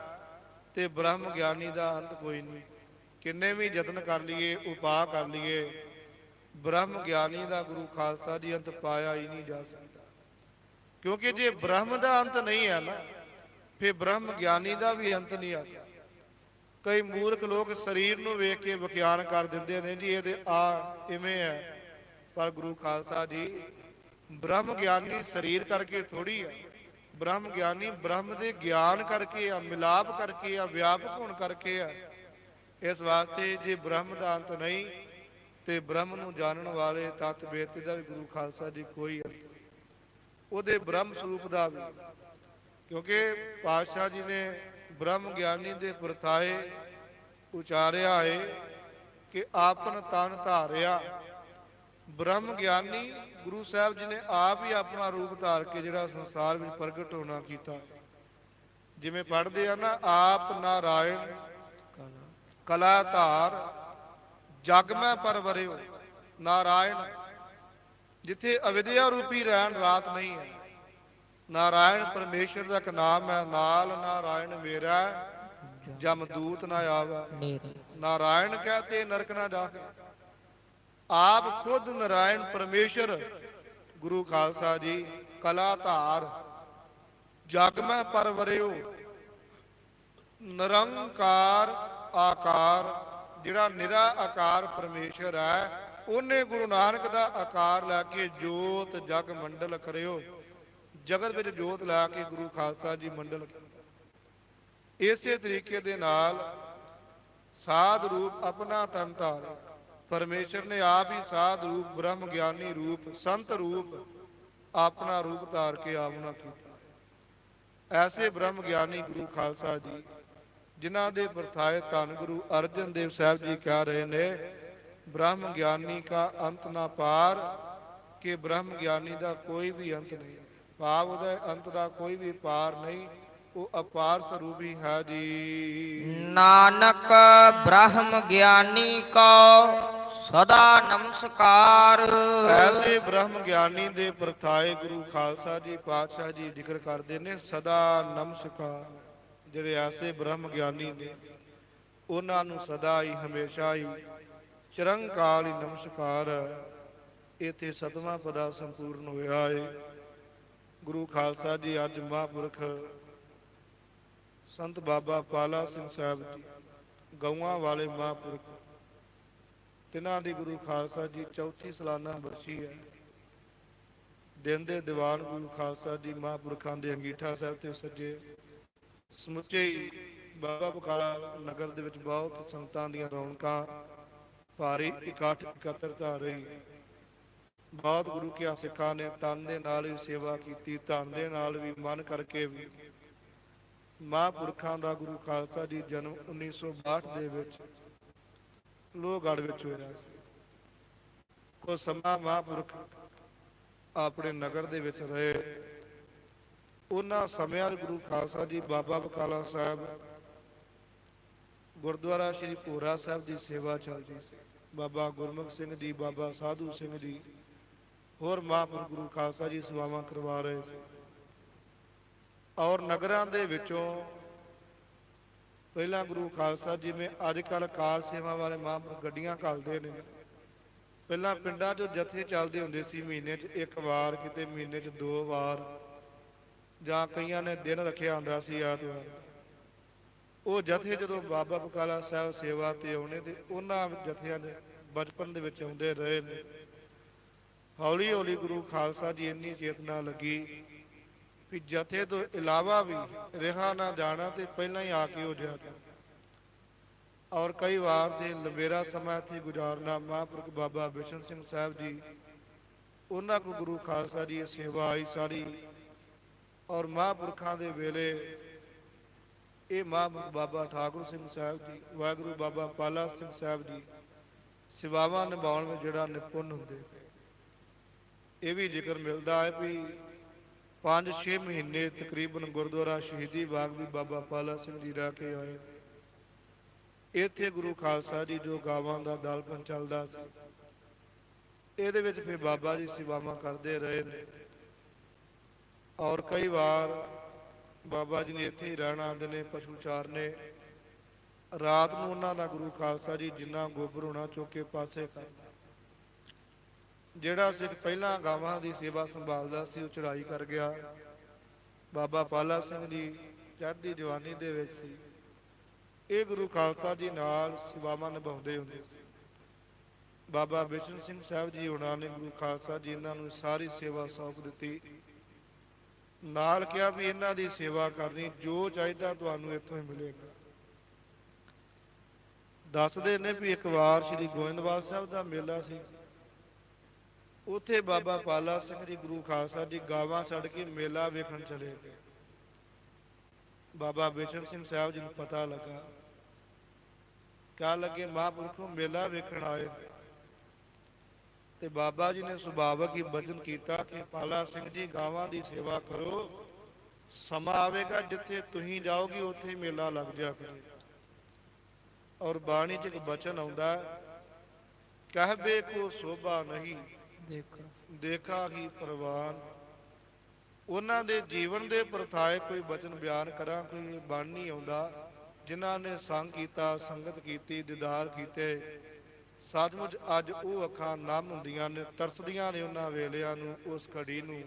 ਤੇ ਬ੍ਰਹਮ ਗਿਆਨੀ ਦਾ ਅੰਤ ਕੋਈ ਨਹੀਂ। ਕਿੰਨੇ ਵੀ ਯਤਨ ਕਰ ਲਈਏ, ਉਪਾਅ ਕਰ ਲਈਏ, ਬ੍ਰਹਮ ਗਿਆਨੀ ਦਾ ਗੁਰੂ ਖਾਲਸਾ ਜੀ ਅੰਤ ਪਾਇਆ ਹੀ ਨਹੀਂ ਜਾ ਸਕਦਾ। ਕਿਉਂਕਿ ਜੇ ਬ੍ਰਹਮ ਦਾ ਅੰਤ ਨਹੀਂ ਹੈ ਨਾ, ਫਿਰ ਬ੍ਰਹਮ ਗਿਆਨੀ ਦਾ ਵੀ ਅੰਤ ਨਹੀਂ ਆਦਾ। ਕਈ ਮੂਰਖ ਲੋਕ ਸਰੀਰ ਨੂੰ ਵੇਖ ਕੇ ਵਿਖਿਆਨ ਕਰ ਦਿੰਦੇ ਨੇ ਜੀ ਇਹਦੇ ਆ ਇਵੇਂ ਹੈ, ਪਰ ਗੁਰੂ ਖਾਲਸਾ ਜੀ ਬ੍ਰਹਮ ਗਿਆਨੀ ਸਰੀਰ ਕਰਕੇ ਥੋੜੀ ਆ। ਬ੍ਰਹਮ ਗਿਆਨੀ ਬ੍ਰਹਮ ਦੇ ਗਿਆਨ ਕਰਕੇ ਆ, ਮਿਲਾਪ ਕਰਕੇ ਆ, ਵਿਆਪਕ ਹੋਣ ਕਰਕੇ ਆ। ਇਸ ਵਾਸਤੇ ਜੇ ਬ੍ਰਹਮ ਦਾ ਅੰਤ ਨਹੀਂ ਤੇ ਬ੍ਰਹਮ ਨੂੰ ਜਾਣਨ ਵਾਲੇ ਤਤ ਬੇਤੇ ਦਾ ਵੀ ਗੁਰੂ ਖਾਲਸਾ ਜੀ ਕੋਈ ਅੰਤ ਨਹੀਂ, ਉਹਦੇ ਬ੍ਰਹਮ ਸਰੂਪ ਦਾ ਵੀ। ਕਿਉਂਕਿ ਪਾਤਸ਼ਾਹ ਜੀ ਨੇ ਬ੍ਰਹਮ ਗਿਆਨੀ ਦੇ ਵਰਤਾਏ ਉਚਾਰਿਆ ਹੈ ਕਿ ਆਪਨ ਤਨ ਧਾਰਿਆ। ਬ੍ਰਹਮ ਗਿਆਨੀ ਗੁਰੂ ਸਾਹਿਬ ਜੀ ਨੇ ਆਪ ਹੀ ਆਪਣਾ ਰੂਪ ਧਾਰ ਕੇ ਜਿਹੜਾ ਸੰਸਾਰ ਵਿੱਚ ਪ੍ਰਗਟ ਹੋਣਾ ਕੀਤਾ। ਜਿਵੇਂ ਪੜ੍ਹਦੇ ਆ ਨਾ, ਆਪ ਨਾਰਾਇਣ ਕਲਾ ਧਾਰ ਜਗ ਮੈਂ ਪਰਵਰਿਓ। ਨਾਰਾਇਣ ਜਿੱਥੇ ਅਵਿਦਿਆ ਰੂਪੀ ਰਹਿਣ ਰਾਤ ਨਹੀਂ ਹੈ, ਨਾਰਾਇਣ ਪਰਮੇਸ਼ਰ ਦਾ ਇੱਕ ਨਾਮ ਹੈ। ਨਾਲ ਨਾਰਾਇਣ ਮੇਰਾ ਜਮਦੂਤ ਨਾ ਆਵੇ, ਨਾਰਾਇਣ ਕਹਤੇ ਨਰਕ ਨਾ ਜਾਵੇ। ਆਪ ਖੁਦ ਨਾਰਾਇਣ ਪਰਮੇਸ਼ਰ ਗੁਰੂ ਖਾਲਸਾ ਜੀ ਕਲਾ ਧਾਰ ਜਗ ਮੈਂ ਪਰਵਰਿਓ। ਨਿਰੰਕਾਰ ਆਕਾਰ, ਜਿਹੜਾ ਨਿਰਾ ਆਕਾਰ ਪਰਮੇਸ਼ਰ ਹੈ, ਉਹਨੇ ਗੁਰੂ ਨਾਨਕ ਦਾ ਆਕਾਰ ਲੈ ਕੇ ਜੋਤ ਜਗ ਮੰਡਲ ਕਰਿਓ। ਜਗਤ ਵਿੱਚ ਜੋਤ ਲਾ ਕੇ ਗੁਰੂ ਖਾਲਸਾ ਜੀ ਮੰਡਲ। ਇਸੇ ਤਰੀਕੇ ਦੇ ਨਾਲ ਸਾਧ ਰੂਪ ਆਪਣਾ ਤਨ ਧਾਰਿਆ। ਪਰਮੇਸ਼ਰ ਨੇ ਆਪ ਹੀ ਸਾਧ ਰੂਪ, ਬ੍ਰਹਮ ਗਿਆਨੀ ਰੂਪ, ਸੰਤ ਰੂਪ ਆਪਣਾ ਰੂਪ ਧਾਰ ਕੇ ਆਵਣਾ ਕੀਤਾ। ਐਸੇ ਬ੍ਰਹਮ ਗਿਆਨੀ ਗੁਰੂ ਖਾਲਸਾ ਜੀ ਜਿਨ੍ਹਾਂ ਦੇ ਵਰਤਾਏ ਧੰਨ ਗੁਰੂ ਅਰਜਨ ਦੇਵ ਸਾਹਿਬ ਜੀ ਕਹਿ ਰਹੇ ਨੇ, ਬ੍ਰਹਮ ਗਿਆਨੀ ਕਾ ਅੰਤ ਨਾ ਪਾਰ, ਕਿ ਬ੍ਰਹਮ ਗਿਆਨੀ ਦਾ ਕੋਈ ਵੀ ਅੰਤ ਨਹੀਂ। ਭਾਵ ਉਹਦੇ ਅੰਤ ਦਾ ਕੋਈ ਵੀ ਪਾਰ ਨਹੀਂ, ਉਹ ਅਪਾਰ ਸਰੂਪ ਹੀ ਹੈ ਜੀ। ਨਾਨਕ ਬ੍ਰਹਮ ਗਿਆਨੀ ਕੋ ਸਦਾ ਨਮਸਕਾਰ। ਐਸੇ ਬ੍ਰਹਮ ਗਿਆਨੀ ਦੇ ਪ੍ਰਥਾਏ ਗੁਰੂ ਖਾਲਸਾ ਜੀ ਪਾਤਸ਼ਾਹ ਜੀ ਜ਼ਿਕਰ ਕਰਦੇ ਨੇ, ਸਦਾ ਨਮਸਕਾਰ। ਜਿਹੜੇ ਐਸੇ ਬ੍ਰਹਮ ਗਿਆਨੀ ਨੇ ਉਹਨਾਂ ਨੂੰ ਸਦਾ ਹੀ ਹਮੇਸ਼ਾ ਹੀ ਚਿਰੰਕਾਲ ਹੀ ਨਮਸਕਾਰ ਹੈ। ਇੱਥੇ ਸਤਵਾਂ ਪਦਾ ਸੰਪੂਰਨ ਹੋਇਆ ਹੈ। ਗੁਰੂ ਖਾਲਸਾ ਜੀ ਅੱਜ ਮਹਾਂਪੁਰਖ ਸੰਤ ਬਾਬਾ ਪਾਲਾ ਸਿੰਘ ਸਾਹਿਬ ਜੀ ਗਊਆਂ ਵਾਲੇ ਮਹਾਂਪੁਰਖ, ਤਿਨਾਂ ਦੀ ਗੁਰੂ ਖਾਲਸਾ ਜੀ ਚੌਥੀ ਸਾਲਾਨਾ ਬਰਸੀ ਹੈ। ਦਿਨ ਦੇ ਦੀਵਾਨ ਗੁਰੂ ਖਾਲਸਾ ਜੀ ਮਹਾਂਪੁਰਖਾਂ ਦੇ ਅੰਗੀਠਾ ਸਾਹਿਬ ਤੇ ਸੱਜੇ ਸਮੁੱਚੇ ਹੀ ਬਾਬਾ ਬਕਾਲਾ ਨਗਰ ਦੇ ਵਿੱਚ ਬਹੁਤ ਸੰਗਤਾਂ ਦੀਆਂ ਰੌਣਕਾਂ, ਭਾਰੀ ਇਕੱਠ ਇਕੱਤਰਤਾ ਰਹੀ। ਬਹੁਤ ਗੁਰੂ ਕਿਆ ਸਿੱਖਾਂ ਨੇ ਤਨ ਦੇ ਨਾਲ ਵੀ ਸੇਵਾ ਕੀਤੀ, ਧਨ ਦੇ ਨਾਲ ਵੀ, ਮਨ ਕਰਕੇ ਵੀ। ਮਹਾਂਪੁਰਖਾਂ ਦਾ ਗੁਰੂ ਖਾਲਸਾ ਜੀ ਜਨਮ 1962 ਦੇ ਵਿੱਚ ਲੋਹਗੜ੍ਹ ਵਿੱਚ ਹੋਇਆ ਸੀ। ਕੁਝ ਸਮਾਂ ਮਹਾਂਪੁਰਖ ਆਪਣੇ ਨਗਰ ਦੇ ਵਿੱਚ ਰਹੇ। ਉਹਨਾਂ ਸਮਿਆਂ ਗੁਰੂ ਖਾਲਸਾ ਜੀ ਬਾਬਾ ਬਕਾਲਾ ਸਾਹਿਬ ਗੁਰਦੁਆਰਾ ਸ਼੍ਰੀ ਭੋਰਾ ਸਾਹਿਬ ਦੀ ਸੇਵਾ ਚੱਲਦੀ ਸੀ। ਬਾਬਾ ਗੁਰਮੁਖ ਸਿੰਘ ਜੀ, ਬਾਬਾ ਸਾਧੂ ਸਿੰਘ ਜੀ, ਹੋਰ ਮਹਾਂਪੁਰਖ ਗੁਰੂ ਖਾਲਸਾ ਜੀ ਸੇਵਾਵਾਂ ਕਰਵਾ ਰਹੇ ਸੀ। ਔਰ ਨਗਰਾਂ ਦੇ ਵਿੱਚੋਂ ਪਹਿਲਾਂ ਗੁਰੂ ਖਾਲਸਾ ਜਿਵੇਂ ਅੱਜ ਕੱਲ੍ਹ ਕਾਰ ਸੇਵਾ ਵਾਲੇ ਮਹਾਂਪੁਰਖ ਗੱਡੀਆਂ ਘੱਲਦੇ ਨੇ, ਪਹਿਲਾਂ ਪਿੰਡਾਂ 'ਚੋਂ ਜਥੇ ਚੱਲਦੇ ਹੁੰਦੇ ਸੀ, ਮਹੀਨੇ 'ਚ ਇੱਕ ਵਾਰ, ਕਿਤੇ ਮਹੀਨੇ 'ਚ 2 ਵਾਰ, ਜਾਂ ਕਈਆਂ ਨੇ ਦਿਨ ਰੱਖਿਆ ਹੁੰਦਾ ਸੀ ਐਤਵਾਰ। ਉਹ ਜਥੇ ਜਦੋਂ ਬਾਬਾ ਬਕਾਲਾ ਸਾਹਿਬ ਸੇਵਾ ਤੇ ਆਉਣੇ ਤੇ ਉਹਨਾਂ ਜਥਿਆਂ ਦੇ ਬਚਪਨ ਦੇ ਵਿੱਚ ਆਉਂਦੇ ਰਹੇ ਨੇ। ਹੌਲੀ ਹੌਲੀ ਗੁਰੂ ਖਾਲਸਾ ਜੀ ਇੰਨੀ ਚੇਤਨਾ ਲੱਗੀ ਵੀ ਜਥੇ ਤੋਂ ਇਲਾਵਾ ਵੀ ਰਿਹਾ ਨਾ ਜਾਣਾ ਤੇ ਪਹਿਲਾਂ ਹੀ ਆ ਕੇ ਹੋ ਜਾ। ਔਰ ਕਈ ਵਾਰ ਤੇ ਲੰਬੇਰਾ ਸਮਾਂ ਇੱਥੇ ਗੁਜ਼ਾਰਨਾ। ਮਹਾਂਪੁਰਖ ਬਾਬਾ ਬਿਸ਼ਨ ਸਿੰਘ ਸਾਹਿਬ ਜੀ, ਉਹਨਾਂ ਕੋਲ ਗੁਰੂ ਖਾਲਸਾ ਜੀ ਸੇਵਾ ਆਈ ਸਾਰੀ। ਔਰ ਮਹਾਂਪੁਰਖਾਂ ਦੇ ਵੇਲੇ ਇਹ ਮਹਾਂਪੁਰਖ ਬਾਬਾ ਠਾਕੁਰ ਸਿੰਘ ਸਾਹਿਬ ਜੀ, ਵਾਹਿਗੁਰੂ ਬਾਬਾ ਪਾਲਾ ਸਿੰਘ ਸਾਹਿਬ ਜੀ ਸੇਵਾਵਾਂ ਨਿਭਾਉਣ ਵਿੱਚ ਜਿਹੜਾ ਨਿਪੁੰਨ ਹੁੰਦੇ। ਇਹ ਵੀ ਜ਼ਿਕਰ ਮਿਲਦਾ ਹੈ ਵੀ 5-6 ਮਹੀਨੇ ਤਕਰੀਬਨ ਗੁਰਦੁਆਰਾ ਸ਼ਹੀਦੀ ਬਾਗ ਵੀ ਬਾਬਾ ਪਾਲਾ ਸਿੰਘ ਜੀ ਰਹਿ ਕੇ ਆਏ। ਇੱਥੇ ਗੁਰੂ ਖਾਲਸਾ ਜੀ ਜੋ ਗਾਵਾਂ ਦਾ ਦਲਪਨ ਚੱਲਦਾ ਸੀ, ਇਹਦੇ ਵਿੱਚ ਫਿਰ ਬਾਬਾ ਜੀ ਸੇਵਾਵਾਂ ਕਰਦੇ ਰਹੇ ਨੇ। ਔਰ ਕਈ ਵਾਰ ਬਾਬਾ ਜੀ ਨੇ ਇੱਥੇ ਹੀ ਰਹਿਣਾ, ਦਿਨੇ ਪਸ਼ੂ ਚਾਰਨੇ, ਰਾਤ ਨੂੰ ਉਹਨਾਂ ਦਾ ਗੁਰੂ ਖਾਲਸਾ ਜੀ ਜਿੰਨਾ ਗੋਬਰ ਹੋਣਾ ਚੁੱਕ ਕੇ ਪਾਸੇ ਕਰਨਾ। ਜਿਹੜਾ ਸਿੱਖ ਪਹਿਲਾਂ ਗਾਵਾਂ ਦੀ ਸੇਵਾ ਸੰਭਾਲਦਾ ਸੀ ਉਹ ਚੜ੍ਹਾਈ ਕਰ ਗਿਆ। ਬਾਬਾ ਪਾਲਾ ਸਿੰਘ ਜੀ ਚੜ੍ਹਦੀ ਜਵਾਨੀ ਦੇ ਵਿੱਚ ਸੀ। ਇਹ ਗੁਰੂ ਖਾਲਸਾ ਜੀ ਨਾਲ ਸੇਵਾਵਾਂ ਨਿਭਾਉਂਦੇ ਹੁੰਦੇ ਸੀ। ਬਾਬਾ ਬਿਸ਼ਨ ਸਿੰਘ ਸਾਹਿਬ ਜੀ ਉਹਨਾਂ ਨੇ ਗੁਰੂ ਖਾਲਸਾ ਜੀ ਇਹਨਾਂ ਨੂੰ ਸਾਰੀ ਸੇਵਾ ਸੌਂਪ ਦਿੱਤੀ। ਨਾਲ ਕਿਹਾ ਵੀ ਇਹਨਾਂ ਦੀ ਸੇਵਾ ਕਰਨੀ, ਜੋ ਚਾਹੀਦਾ ਤੁਹਾਨੂੰ ਇੱਥੋਂ ਹੀ ਮਿਲੇਗਾ। ਦੱਸਦੇ ਨੇ ਵੀ ਇੱਕ ਵਾਰ ਸ੍ਰੀ ਗੋਇੰਦਵਾਲ ਸਾਹਿਬ ਦਾ ਮੇਲਾ ਸੀ। ਉੱਥੇ ਬਾਬਾ ਪਾਲਾ ਸਿੰਘ ਜੀ ਗੁਰੂ ਖਾਲਸਾ ਜੀ ਗਾਵਾਂ ਛੱਡ ਕੇ ਮੇਲਾ ਵੇਖਣ ਚਲੇ ਗਏ। ਬਾਬਾ ਬਿਸ਼ਨ ਸਿੰਘ ਸਾਹਿਬ ਜੀ ਨੂੰ ਪਤਾ ਲੱਗਾ। ਕਹਿਣ ਲੱਗੇ ਮਹਾਂਪੁਰਖੋਂ ਮੇਲਾ ਵੇਖਣ ਆਏ। ਤੇ ਬਾਬਾ ਜੀ ਨੇ ਸੁਭਾਵਕ ਹੀ ਬਚਨ ਕੀਤਾ ਕਿ ਪਾਲਾ ਸਿੰਘ ਜੀ ਗਾਵਾਂ ਦੀ ਸੇਵਾ ਕਰੋ, ਸਮਾਂ ਆਵੇਗਾ ਜਿੱਥੇ ਤੁਸੀਂ ਜਾਓਗੇ ਉੱਥੇ ਹੀ ਮੇਲਾ ਲੱਗ ਜਾ ਕਰੇਗਾ। ਔਰ ਬਾਣੀ 'ਚ ਇੱਕ ਬਚਨ ਆਉਂਦਾ, ਕਹਿਬੇ ਕੋ ਸੋਭਾ ਨਹੀਂ ਦੇਖਾ ਹੀ ਪ੍ਰਵਾਨ। ਉਹਨਾਂ ਦੇ ਜੀਵਨ ਦੇ ਪ੍ਰਥਾਏ ਕੋਈ ਬਚਨ ਬਿਆਨ ਕਰਾਂ, ਕੋਈ ਬਣ ਨਹੀਂ ਆਉਂਦਾ। ਜਿਨ੍ਹਾਂ ਨੇ ਸੰਗ ਕੀਤਾ, ਸੰਗਤ ਕੀਤੀ, ਦੀਦਾਰ ਕੀਤੇ, ਸੱਚਮੁੱਚ ਅੱਜ ਉਹ ਅੱਖਾਂ ਨਮ ਹੁੰਦੀਆਂ ਨੇ, ਤਰਸਦੀਆਂ ਨੇ ਉਹਨਾਂ ਵੇਲਿਆਂ ਨੂੰ, ਉਸ ਘੜੀ ਨੂੰ।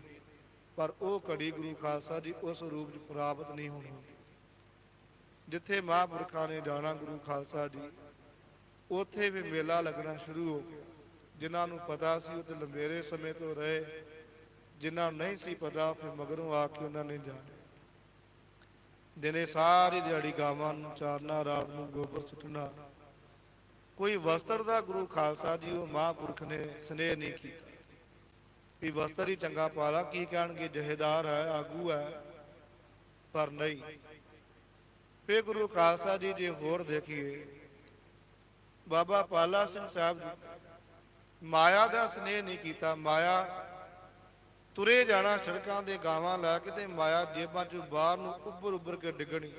ਪਰ ਉਹ ਘੜੀ ਗੁਰੂ ਖਾਲਸਾ ਜੀ ਉਸ ਰੂਪ 'ਚ ਪ੍ਰਾਪਤ ਨਹੀਂ ਹੋਣੀ। ਜਿੱਥੇ ਮਹਾਂਪੁਰਖਾਂ ਨੇ ਜਾਣਾ ਗੁਰੂ ਖਾਲਸਾ ਜੀ, ਉੱਥੇ ਵੀ ਮੇਲਾ ਲੱਗਣਾ ਸ਼ੁਰੂ ਹੋ ਗਿਆ। ਜਿਨ੍ਹਾਂ ਨੂੰ ਪਤਾ ਸੀ ਉਹ ਤੇ ਲੰਬੇਰੇ ਸਮੇਂ ਤੋਂ ਰਹੇ, ਜਿਨ੍ਹਾਂ ਨੂੰ ਨਹੀਂ ਸੀ ਪਤਾ ਫਿਰ ਮਗਰੋਂ ਆ ਕੇ ਉਹਨਾਂ ਨੇ ਜਾਣਾ। ਦਿਨੇ ਸਾਰੀ ਦਿਹਾੜੀ ਗਾਵਾਂ ਨੂੰ ਚਾਰਨਾ, ਰਾਤ ਨੂੰ ਗੋਬਰ ਸੁੱਟਣਾ। ਕੋਈ ਵਸਤਰ ਦਾ ਗੁਰੂ ਖਾਲਸਾ ਜੀ ਉਹ ਮਹਾਂਪੁਰਖ ਨੇ ਸਨੇਹ ਨਹੀਂ ਕੀਤਾ ਵੀ ਵਸਤਰ ਹੀ ਚੰਗਾ ਪਾ ਲਾ, ਕੀ ਕਹਿਣਗੇ ਜਹੇਦਾਰ ਹੈ, ਆਗੂ ਹੈ। ਪਰ ਨਹੀਂ, ਫਿਰ ਗੁਰੂ ਖਾਲਸਾ ਜੀ ਜੇ ਹੋਰ ਦੇਖੀਏ, ਬਾਬਾ ਪਾਲਾ ਸਿੰਘ ਸਾਹਿਬ ਜੀ ਮਾਇਆ ਦਾ ਸਨੇਹ ਨਹੀਂ ਕੀਤਾ। ਮਾਇਆ ਤੁਰੇ ਜਾਣਾ ਸੜਕਾਂ ਦੇ ਗਾਵਾਂ ਲੈ ਕੇ, ਤੇ ਮਾਇਆ ਜੇਬਾਂ ਚੋਂ ਬਾਹਰ ਨੂੰ ਉੱਭਰ ਉੱਭਰ ਕੇ ਡਿੱਗਣੀ।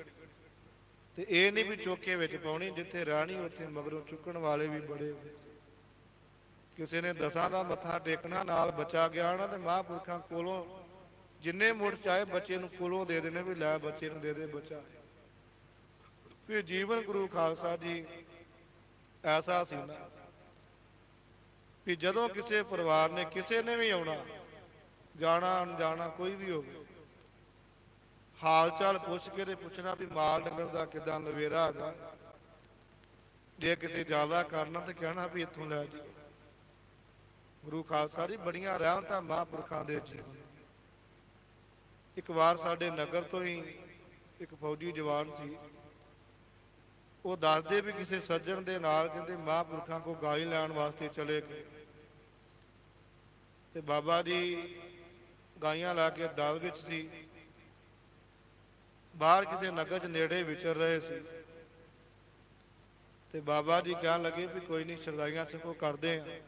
ਤੇ ਇਹ ਨਹੀਂ ਵੀ ਚੋਕੇ ਵਿੱਚ ਪਾਉਣੀ, ਜਿੱਥੇ ਰਹਿਣੀ ਉੱਥੇ ਮਗਰੋਂ ਚੁੱਕਣ ਵਾਲੇ ਵੀ ਬੜੇ ਹੋਏ। ਕਿਸੇ ਨੇ ਦਸਾਂ ਦਾ ਮੱਥਾ ਟੇਕਣਾ, ਨਾਲ ਬੱਚਾ ਗਿਆ ਨਾ, ਤੇ ਮਹਾਂਪੁਰਖਾਂ ਕੋਲੋਂ ਜਿੰਨੇ ਮੁੱਠ ਚਾਹੇ ਬੱਚੇ ਨੂੰ ਕੋਲੋਂ ਦੇ ਦੇਣੇ, ਵੀ ਲੈ ਬੱਚੇ ਨੂੰ ਦੇ ਦੇ ਬੱਚਾ। ਫਿਰ ਜੀਵਨ ਗੁਰੂ ਖਾਲਸਾ ਜੀ ਐਸਾ ਸੀ ਨਾ ਵੀ ਜਦੋਂ ਕਿਸੇ ਪਰਿਵਾਰ ਨੇ, ਕਿਸੇ ਨੇ ਵੀ ਆਉਣਾ, ਜਾਣਾ ਅਣਜਾਣਾ ਕੋਈ ਵੀ ਹੋਵੇ, ਹਾਲ ਚਾਲ ਪੁੱਛ ਕੇ ਤੇ ਪੁੱਛਣਾ ਵੀ ਮਾਲ ਡੰਗਰ ਦਾ ਕਿੱਦਾਂ ਲਵੇਰਾ ਹੈਗਾ। ਜੇ ਕਿਸੇ ਜ਼ਿਆਦਾ ਕਰਨਾ ਤੇ ਕਹਿਣਾ ਵੀ ਇੱਥੋਂ ਲੈ ਜੀ। ਗੁਰੂ ਖਾਲਸਾ ਜੀ ਬੜੀਆਂ ਰਹਿਮਤਾਂ ਮਹਾਂਪੁਰਖਾਂ ਦੇ ਜੀਵਨ। ਇੱਕ ਵਾਰ ਸਾਡੇ ਨਗਰ ਤੋਂ ਹੀ ਇੱਕ ਫੌਜੀ ਜਵਾਨ ਸੀ, ਉਹ ਦੱਸਦੇ ਵੀ ਕਿਸੇ ਸੱਜਣ ਦੇ ਨਾਲ ਕਹਿੰਦੇ ਮਹਾਂਪੁਰਖਾਂ ਕੋਲ ਗਾਈ ਲੈਣ ਵਾਸਤੇ ਚਲੇ ਗਏ, ਤੇ ਬਾਬਾ ਜੀ ਗਾਈਆਂ ਲਾ ਕੇ ਦਲ ਵਿੱਚ ਸੀ, ਬਾਹਰ ਕਿਸੇ ਨਗਰ 'ਚ ਨੇੜੇ ਵਿਚਰ ਰਹੇ ਸੀ। ਤੇ ਬਾਬਾ ਜੀ ਕਹਿਣ ਲੱਗੇ ਵੀ ਕੋਈ ਨਹੀਂ, ਸ਼ਰਦਾਈਆਂ ਛਕੋ ਕਰਦੇ ਆ।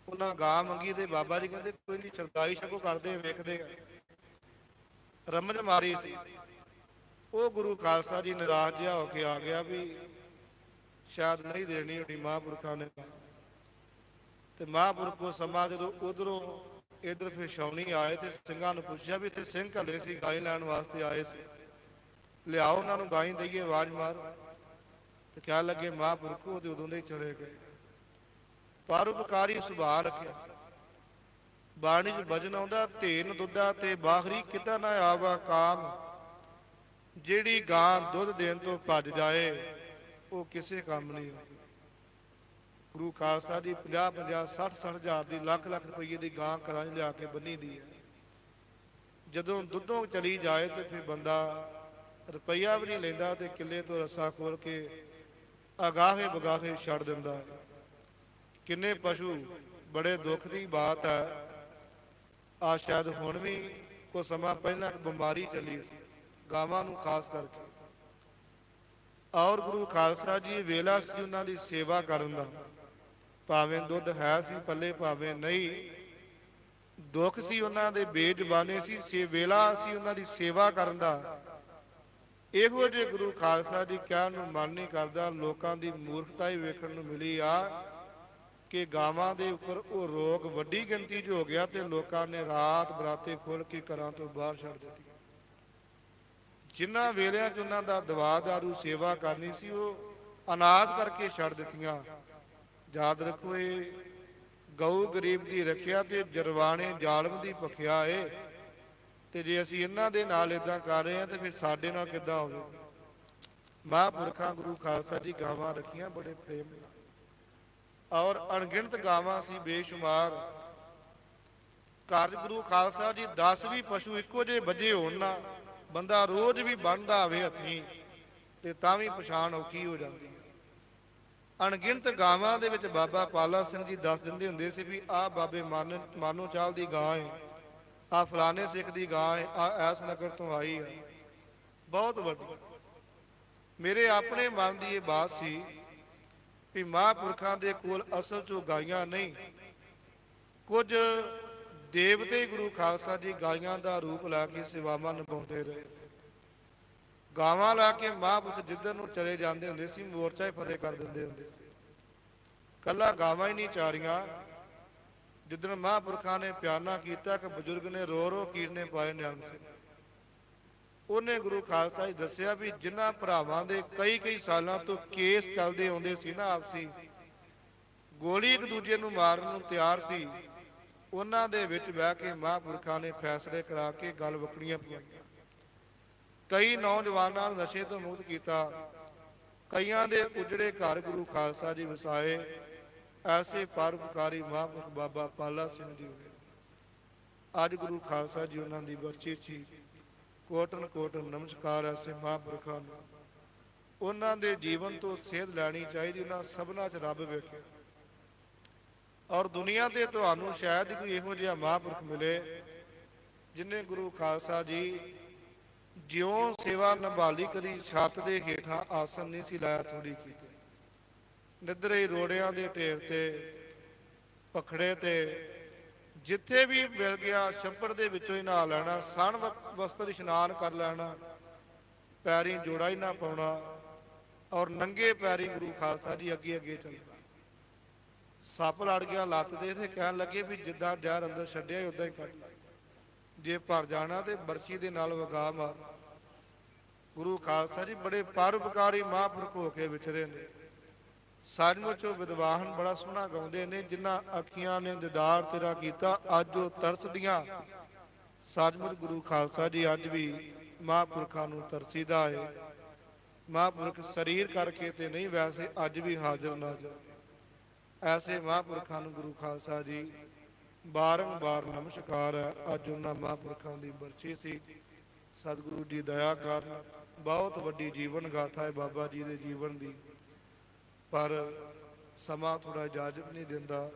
ਉਹਨਾਂ ਗਾਂ ਮੰਗੀ ਤੇ ਬਾਬਾ ਜੀ ਕਹਿੰਦੇ ਕੋਈ ਨਹੀਂ, ਸ਼ਰਦਾਈ ਛਕੋ ਕਰਦੇ ਆ, ਵੇਖਦੇ ਆ। ਰਮਜ ਮਾਰੀ ਸੀ। ਉਹ ਗੁਰੂ ਖਾਲਸਾ ਜੀ ਨਾਰਾਜ਼ ਜਿਹਾ ਹੋ ਕੇ ਆ ਗਿਆ ਵੀ ਸ਼ਾਇਦ ਨਹੀਂ ਦੇਣੀ ਹੋਣੀ ਮਹਾਂਪੁਰਖਾਂ ਨੇ। ਤੇ ਮਹਾਂਪੁਰਖ ਕੋ ਸਮਾਂ ਜਦੋਂ ਉਧਰੋਂ ਇੱਧਰ ਫਿਰ ਛਾਉਣੀ ਆਏ, ਤੇ ਸਿੰਘਾਂ ਨੂੰ ਪੁੱਛਿਆ ਵੀ ਇੱਥੇ ਸਿੰਘ ਘੱਲੇ ਸੀ, ਗਾਈ ਲੈਣ ਵਾਸਤੇ ਆਏ ਸੀ, ਲਿਆਓ ਉਹਨਾਂ ਨੂੰ ਗਾਈ ਦਈਏ, ਆਵਾਜ਼ ਮਾਰ। ਤੇ ਕਹਿਣ ਲੱਗੇ ਮਹਾਂਪੁਰਖ ਉਹ ਤੇ ਉਦੋਂ ਦੇ ਹੀ ਚਲੇ ਗਏ। ਪਰਉਪਕਾਰੀ ਸੁਭਾਅ ਰੱਖਿਆ। ਬਾਣੀ 'ਚ ਵਚਨ ਆਉਂਦਾ, ਧੇਨ ਦੁੱਧਾ ਤੇ ਬਾਖਰੀ ਕਿਤਾ ਨਾ ਆਵਾ ਕਾਮ। ਜਿਹੜੀ ਗਾਂ ਦੁੱਧ ਦੇਣ ਤੋਂ ਭੱਜ ਜਾਏ ਉਹ ਕਿਸੇ ਕੰਮ ਨਹੀਂ ਆਉਂਦੀ। ਗੁਰੂ ਖਾਲਸਾ ਜੀ 50-50, 60-60 ਹਜ਼ਾਰ ਦੀ, ਲੱਖ-ਲੱਖ ਰੁਪਏ ਦੀ ਗਾਂ ਘਰਾਂ 'ਚ ਲਿਆ ਕੇ ਬੰਨੀ ਦੀ ਹੈ। ਜਦੋਂ ਦੁੱਧੋਂ ਚਲੀ ਜਾਏ ਤੇ ਫਿਰ ਬੰਦਾ ਰੁਪਈਆ ਵੀ ਨਹੀਂ ਲੈਂਦਾ, ਤੇ ਕਿੱਲੇ ਤੋਂ ਰੱਸਾ ਖੋਲ ਕੇ ਅਗਾਹੇ ਬਗਾਹੇ ਛੱਡ ਦਿੰਦਾ ਹੈ। ਕਿੰਨੇ ਪਸ਼ੂ, ਬੜੇ ਦੁੱਖ ਦੀ ਬਾਤ ਹੈ। ਆ ਸ਼ਾਇਦ ਹੁਣ ਵੀ ਕੁਝ ਸਮਾਂ ਪਹਿਲਾਂ ਬਿਮਾਰੀ ਚੱਲੀ ਸੀ ਗਾਵਾਂ ਨੂੰ ਖਾਸ ਕਰਕੇ, ਔਰ ਗੁਰੂ ਖਾਲਸਾ ਜੀ ਵੇਲਾ ਸੀ ਉਹਨਾਂ ਦੀ ਸੇਵਾ ਕਰਨ ਦਾ। ਭਾਵੇਂ ਦੁੱਧ ਹੈ ਸੀ ਪੱਲੇ, ਭਾਵੇਂ ਨਹੀਂ, ਦੁੱਖ ਸੀ ਉਹਨਾਂ ਦੇ, ਬੇਜ਼ੁਬਾਨੇ ਸੀ, ਵੇਲਾ ਸੀ ਉਹਨਾਂ ਦੀ ਸੇਵਾ ਕਰਨ ਦਾ। ਇਹੋ ਜਿਹੇ ਗੁਰੂ ਖਾਲਸਾ ਜੀ ਕਹਿਣ ਨੂੰ ਮਨ ਨਹੀਂ ਕਰਦਾ। ਲੋਕਾਂ ਦੀ ਮੂਰਖਤਾ ਹੀ ਵੇਖਣ ਨੂੰ ਮਿਲੀ ਆ ਕਿ ਗਾਵਾਂ ਦੇ ਉੱਪਰ ਉਹ ਰੋਗ ਵੱਡੀ ਗਿਣਤੀ 'ਚ ਹੋ ਗਿਆ, ਤੇ ਲੋਕਾਂ ਨੇ ਰਾਤ ਬਰਾਤੇ ਖੋਲ ਕੇ ਘਰਾਂ ਤੋਂ ਬਾਹਰ ਛੱਡ ਦਿੱਤੀ। ਜਿਨ੍ਹਾਂ ਵੇਲਿਆਂ 'ਚ ਉਹਨਾਂ ਦਾ ਦਵਾ ਦਾਰੂ ਸੇਵਾ ਕਰਨੀ ਸੀ, ਉਹ ਅਨਾਥ ਕਰਕੇ ਛੱਡ ਦਿੱਤੀਆਂ। ਯਾਦ ਰੱਖੋ, ਇਹ ਗਊ ਗਰੀਬ ਦੀ ਰੱਖਿਆ ਤੇ ਜਰਵਾਣੇ ਜ਼ਾਲਮ ਦੀ ਭਖਿਆ ਏ। ਤੇ ਜੇ ਅਸੀਂ ਇਹਨਾਂ ਦੇ ਨਾਲ ਇਦਾਂ ਕਰ ਰਹੇ ਹਾਂ ਤੇ ਫਿਰ ਸਾਡੇ ਨਾਲ ਕਿੱਦਾਂ ਹੋਵੇ। ਮਹਾਂਪੁਰਖਾਂ ਗੁਰੂ ਖਾਲਸਾ ਜੀ ਗਾਵਾਂ ਰੱਖੀਆਂ ਬੜੇ ਪ੍ਰੇਮ ਨਾਲ, ਔਰ ਅਣਗਿਣਤ ਗਾਵਾਂ ਸੀ, ਬੇਸ਼ੁਮਾਰ। ਘਰ ਗੁਰੂ ਖਾਲਸਾ ਜੀ 10 ਵੀ ਪਸ਼ੂ ਇੱਕੋ ਜਿਹੇ ਬੱਝੇ ਹੋਣ ਨਾ, ਬੰਦਾ ਰੋਜ਼ ਵੀ ਬੰਨਦਾ ਆਵੇ ਹੱਥੀਂ, ਤੇ ਤਾਂ ਵੀ ਪਛਾਣ ਔਖੀ ਹੋ ਜਾਂਦੀ ਹੈ। ਅਣਗਿਣਤ ਗਾਵਾਂ ਦੇ ਵਿੱਚ ਬਾਬਾ ਪਾਲਾ ਸਿੰਘ ਜੀ ਦੱਸ ਦਿੰਦੇ ਹੁੰਦੇ ਸੀ ਵੀ ਆਹ ਬਾਬੇ ਮਾਨੋ ਚਾਲ ਦੀ ਗਾਂ ਹੈ, ਆਹ ਫਲਾਣੇ ਸਿੱਖ ਦੀ ਗਾਂ ਹੈ, ਆਹ ਐਸ ਨਗਰ ਤੋਂ ਆਈ ਹੈ, ਬਹੁਤ ਵੱਡੀ। ਮੇਰੇ ਆਪਣੇ ਮਨ ਦੀ ਇਹ ਬਾਤ ਸੀ ਵੀ ਮਹਾਂਪੁਰਖਾਂ ਦੇ ਕੋਲ ਅਸਲ 'ਚੋਂ ਗਾਈਆਂ ਨਹੀਂ, ਕੁਝ ਦੇਵਤੇ ਗੁਰੂ ਖਾਲਸਾ ਜੀ ਗਾਈਆਂ ਦਾ ਰੂਪ ਲੈ ਕੇ ਸੇਵਾਵਾਂ ਨਿਭਾਉਂਦੇ ਰਹੇ। ਗਾਵਾਂ ਲਾ ਕੇ ਮਹਾਂਪੁਰਖ ਜਿੱਧਰ ਨੂੰ ਚਲੇ ਜਾਂਦੇ ਹੁੰਦੇ ਸੀ, ਮੋਰਚਾ ਹੀ ਫਤਿਹ ਕਰ ਦਿੰਦੇ ਹੁੰਦੇ ਸੀ। ਕੱਲਾ ਗਾਵਾਂ ਹੀ ਨਹੀਂ ਚਾਰੀਆਂ। ਜਿੱਦਣ ਮਹਾਂਪੁਰਖਾਂ ਨੇ ਪਿਆਨਾ ਕੀਤਾ ਕਿ ਬਜ਼ੁਰਗ ਨੇ ਰੋ ਰੋ ਕੀਰਨੇ ਪਾਏ ਨਿਹੰਗ ਸਿੰਘ, ਉਹਨੇ ਗੁਰੂ ਖਾਲਸਾ ਜੀ ਦੱਸਿਆ ਵੀ ਜਿਨ੍ਹਾਂ ਭਰਾਵਾਂ ਦੇ ਕਈ ਸਾਲਾਂ ਤੋਂ ਕੇਸ ਚੱਲਦੇ ਆਉਂਦੇ ਸੀ ਨਾ ਆਪਸੀ, ਗੋਲੀ ਇੱਕ ਦੂਜੇ ਨੂੰ ਮਾਰਨ ਨੂੰ ਤਿਆਰ ਸੀ, ਉਹਨਾਂ ਦੇ ਵਿੱਚ ਬਹਿ ਕੇ ਮਹਾਂਪੁਰਖਾਂ ਨੇ ਫੈਸਲੇ ਕਰਾ ਕੇ ਗੱਲ ਵਕੜੀਆਂ ਪਵਾਈਆਂ। ਕਈ ਨੌਜਵਾਨਾਂ ਨੂੰ ਨਸ਼ੇ ਤੋਂ ਮੁਕਤ ਕੀਤਾ, ਕਈਆਂ ਦੇ ਉਜੜੇ ਘਰ ਗੁਰੂ ਖਾਲਸਾ ਜੀ ਵਸਾਏ। ਐਸੇ ਪਰਉਪਕਾਰੀ ਮਹਾਂਪੁਰਖ ਬਾਬਾ ਪਾਲਾ ਸਿੰਘ ਜੀ ਹੋਏ। ਅੱਜ ਗੁਰੂ ਖਾਲਸਾ ਜੀ ਉਹਨਾਂ ਦੀ ਬਰਚੀ ਸੀ। ਕੋਟਨ ਕੋਟਨ ਨਮਸਕਾਰ ਐਸੇ ਮਹਾਂਪੁਰਖਾਂ ਨੂੰ। ਉਹਨਾਂ ਦੇ ਜੀਵਨ ਤੋਂ ਸੇਧ ਲੈਣੀ ਚਾਹੀਦੀ। ਉਹਨਾਂ ਸਭਨਾਂ 'ਚ ਰੱਬ ਵੇਖਿਆ, ਔਰ ਦੁਨੀਆ ਤੇ ਤੁਹਾਨੂੰ ਸ਼ਾਇਦ ਕੋਈ ਇਹੋ ਜਿਹਾ ਮਹਾਂਪੁਰਖ ਮਿਲੇ ਜਿਨੇ ਗੁਰੂ ਖਾਲਸਾ ਜੀ ਜਿਉਂ ਸੇਵਾ ਨਿਭਾਲੀ, ਕਦੀ ਛੱਤ ਦੇ ਹੇਠਾਂ ਆਸਨ ਨਹੀਂ ਸੀ ਲਾਇਆ, ਥੋੜੀ ਕੀਤੀ। ਨਿੱਧਰੇ ਰੋੜਿਆਂ ਦੇ ਢੇਰ ਤੇ, ਪਖੜੇ ਤੇ ਜਿੱਥੇ ਵੀ ਮਿਲ ਗਿਆ ਛੱਪੜ ਦੇ ਵਿੱਚੋਂ ਹੀ ਨਹਾ ਲੈਣਾ, ਸਣ ਵਸਤਰ ਇਸ਼ਨਾਨ ਕਰ ਲੈਣਾ, ਪੈਰੀਂ ਜੋੜਾ ਹੀ ਨਾ ਪਾਉਣਾ, ਔਰ ਨੰਗੇ ਪੈਰੀਂ ਗੁਰੂ ਖਾਲਸਾ ਜੀ ਅੱਗੇ ਅੱਗੇ ਚੱਲਣਾ। ਸੱਪ ਲੜ ਗਿਆ ਲੱਤ ਦੇ ਤੇ ਕਹਿਣ ਲੱਗੇ ਵੀ ਜਿੱਦਾਂ ਜ਼ਹਿਰ ਅੰਦਰ ਛੱਡਿਆ ਉਦਾਂ ਹੀ ਕੱਢ, ਜੇ ਭਰ ਜਾਣਾ ਤੇ ਬਰਛੀ ਦੇ ਨਾਲ ਵਗਾ ਮਾਰ। ਗੁਰੂ ਖਾਲਸਾ ਜੀ ਬੜੇ ਪਰਉਪਕਾਰੀ ਮਹਾਂਪੁਰਖ ਹੋ ਕੇ ਵਿਚਰੇ ਨੇ। ਸੱਚਮੁੱਚ ਉਹ ਵਿਦਵਾਨ ਬੜਾ ਸੋਹਣਾ ਗਾਉਂਦੇ ਨੇ, ਜਿਨ੍ਹਾਂ ਅੱਖੀਆਂ ਨੇ ਦੀਦਾਰ ਤੇਰਾ ਕੀਤਾ, ਅੱਜ ਉਹ ਤਰਸਦੀਆਂ। ਸੱਚਮੁੱਚ ਗੁਰੂ ਖਾਲਸਾ ਜੀ ਅੱਜ ਵੀ ਮਹਾਂਪੁਰਖਾਂ ਨੂੰ ਤਰਸੀਦਾ ਹੈ। ਮਹਾਂਪੁਰਖ ਸਰੀਰ ਕਰਕੇ ਤੇ ਨਹੀਂ, ਵੈਸੇ ਅੱਜ ਵੀ ਹਾਜ਼ਰ ਨਾਜ਼ਰ। ਐਸੇ ਮਹਾਂਪੁਰਖਾਂ ਨੂੰ ਗੁਰੂ ਖਾਲਸਾ ਜੀ ਬਾਰੰਬਾਰ ਨਮਸਕਾਰ ਹੈ। ਅੱਜ ਉਹਨਾਂ ਮਹਾਂਪੁਰਖਾਂ ਦੀ ਬਰਛੀ ਸੀ। ਸਤਿਗੁਰੂ ਜੀ ਦਇਆ ਕਰਨ। ਬਹੁਤ ਵੱਡੀ ਜੀਵਨ ਗਾਥਾ ਹੈ ਬਾਬਾ ਜੀ ਦੇ ਜੀਵਨ ਦੀ, ਪਰ ਸਮਾਂ ਥੋੜਾ ਇਜਾਜ਼ਤ ਨਹੀਂ ਦਿੰਦਾ।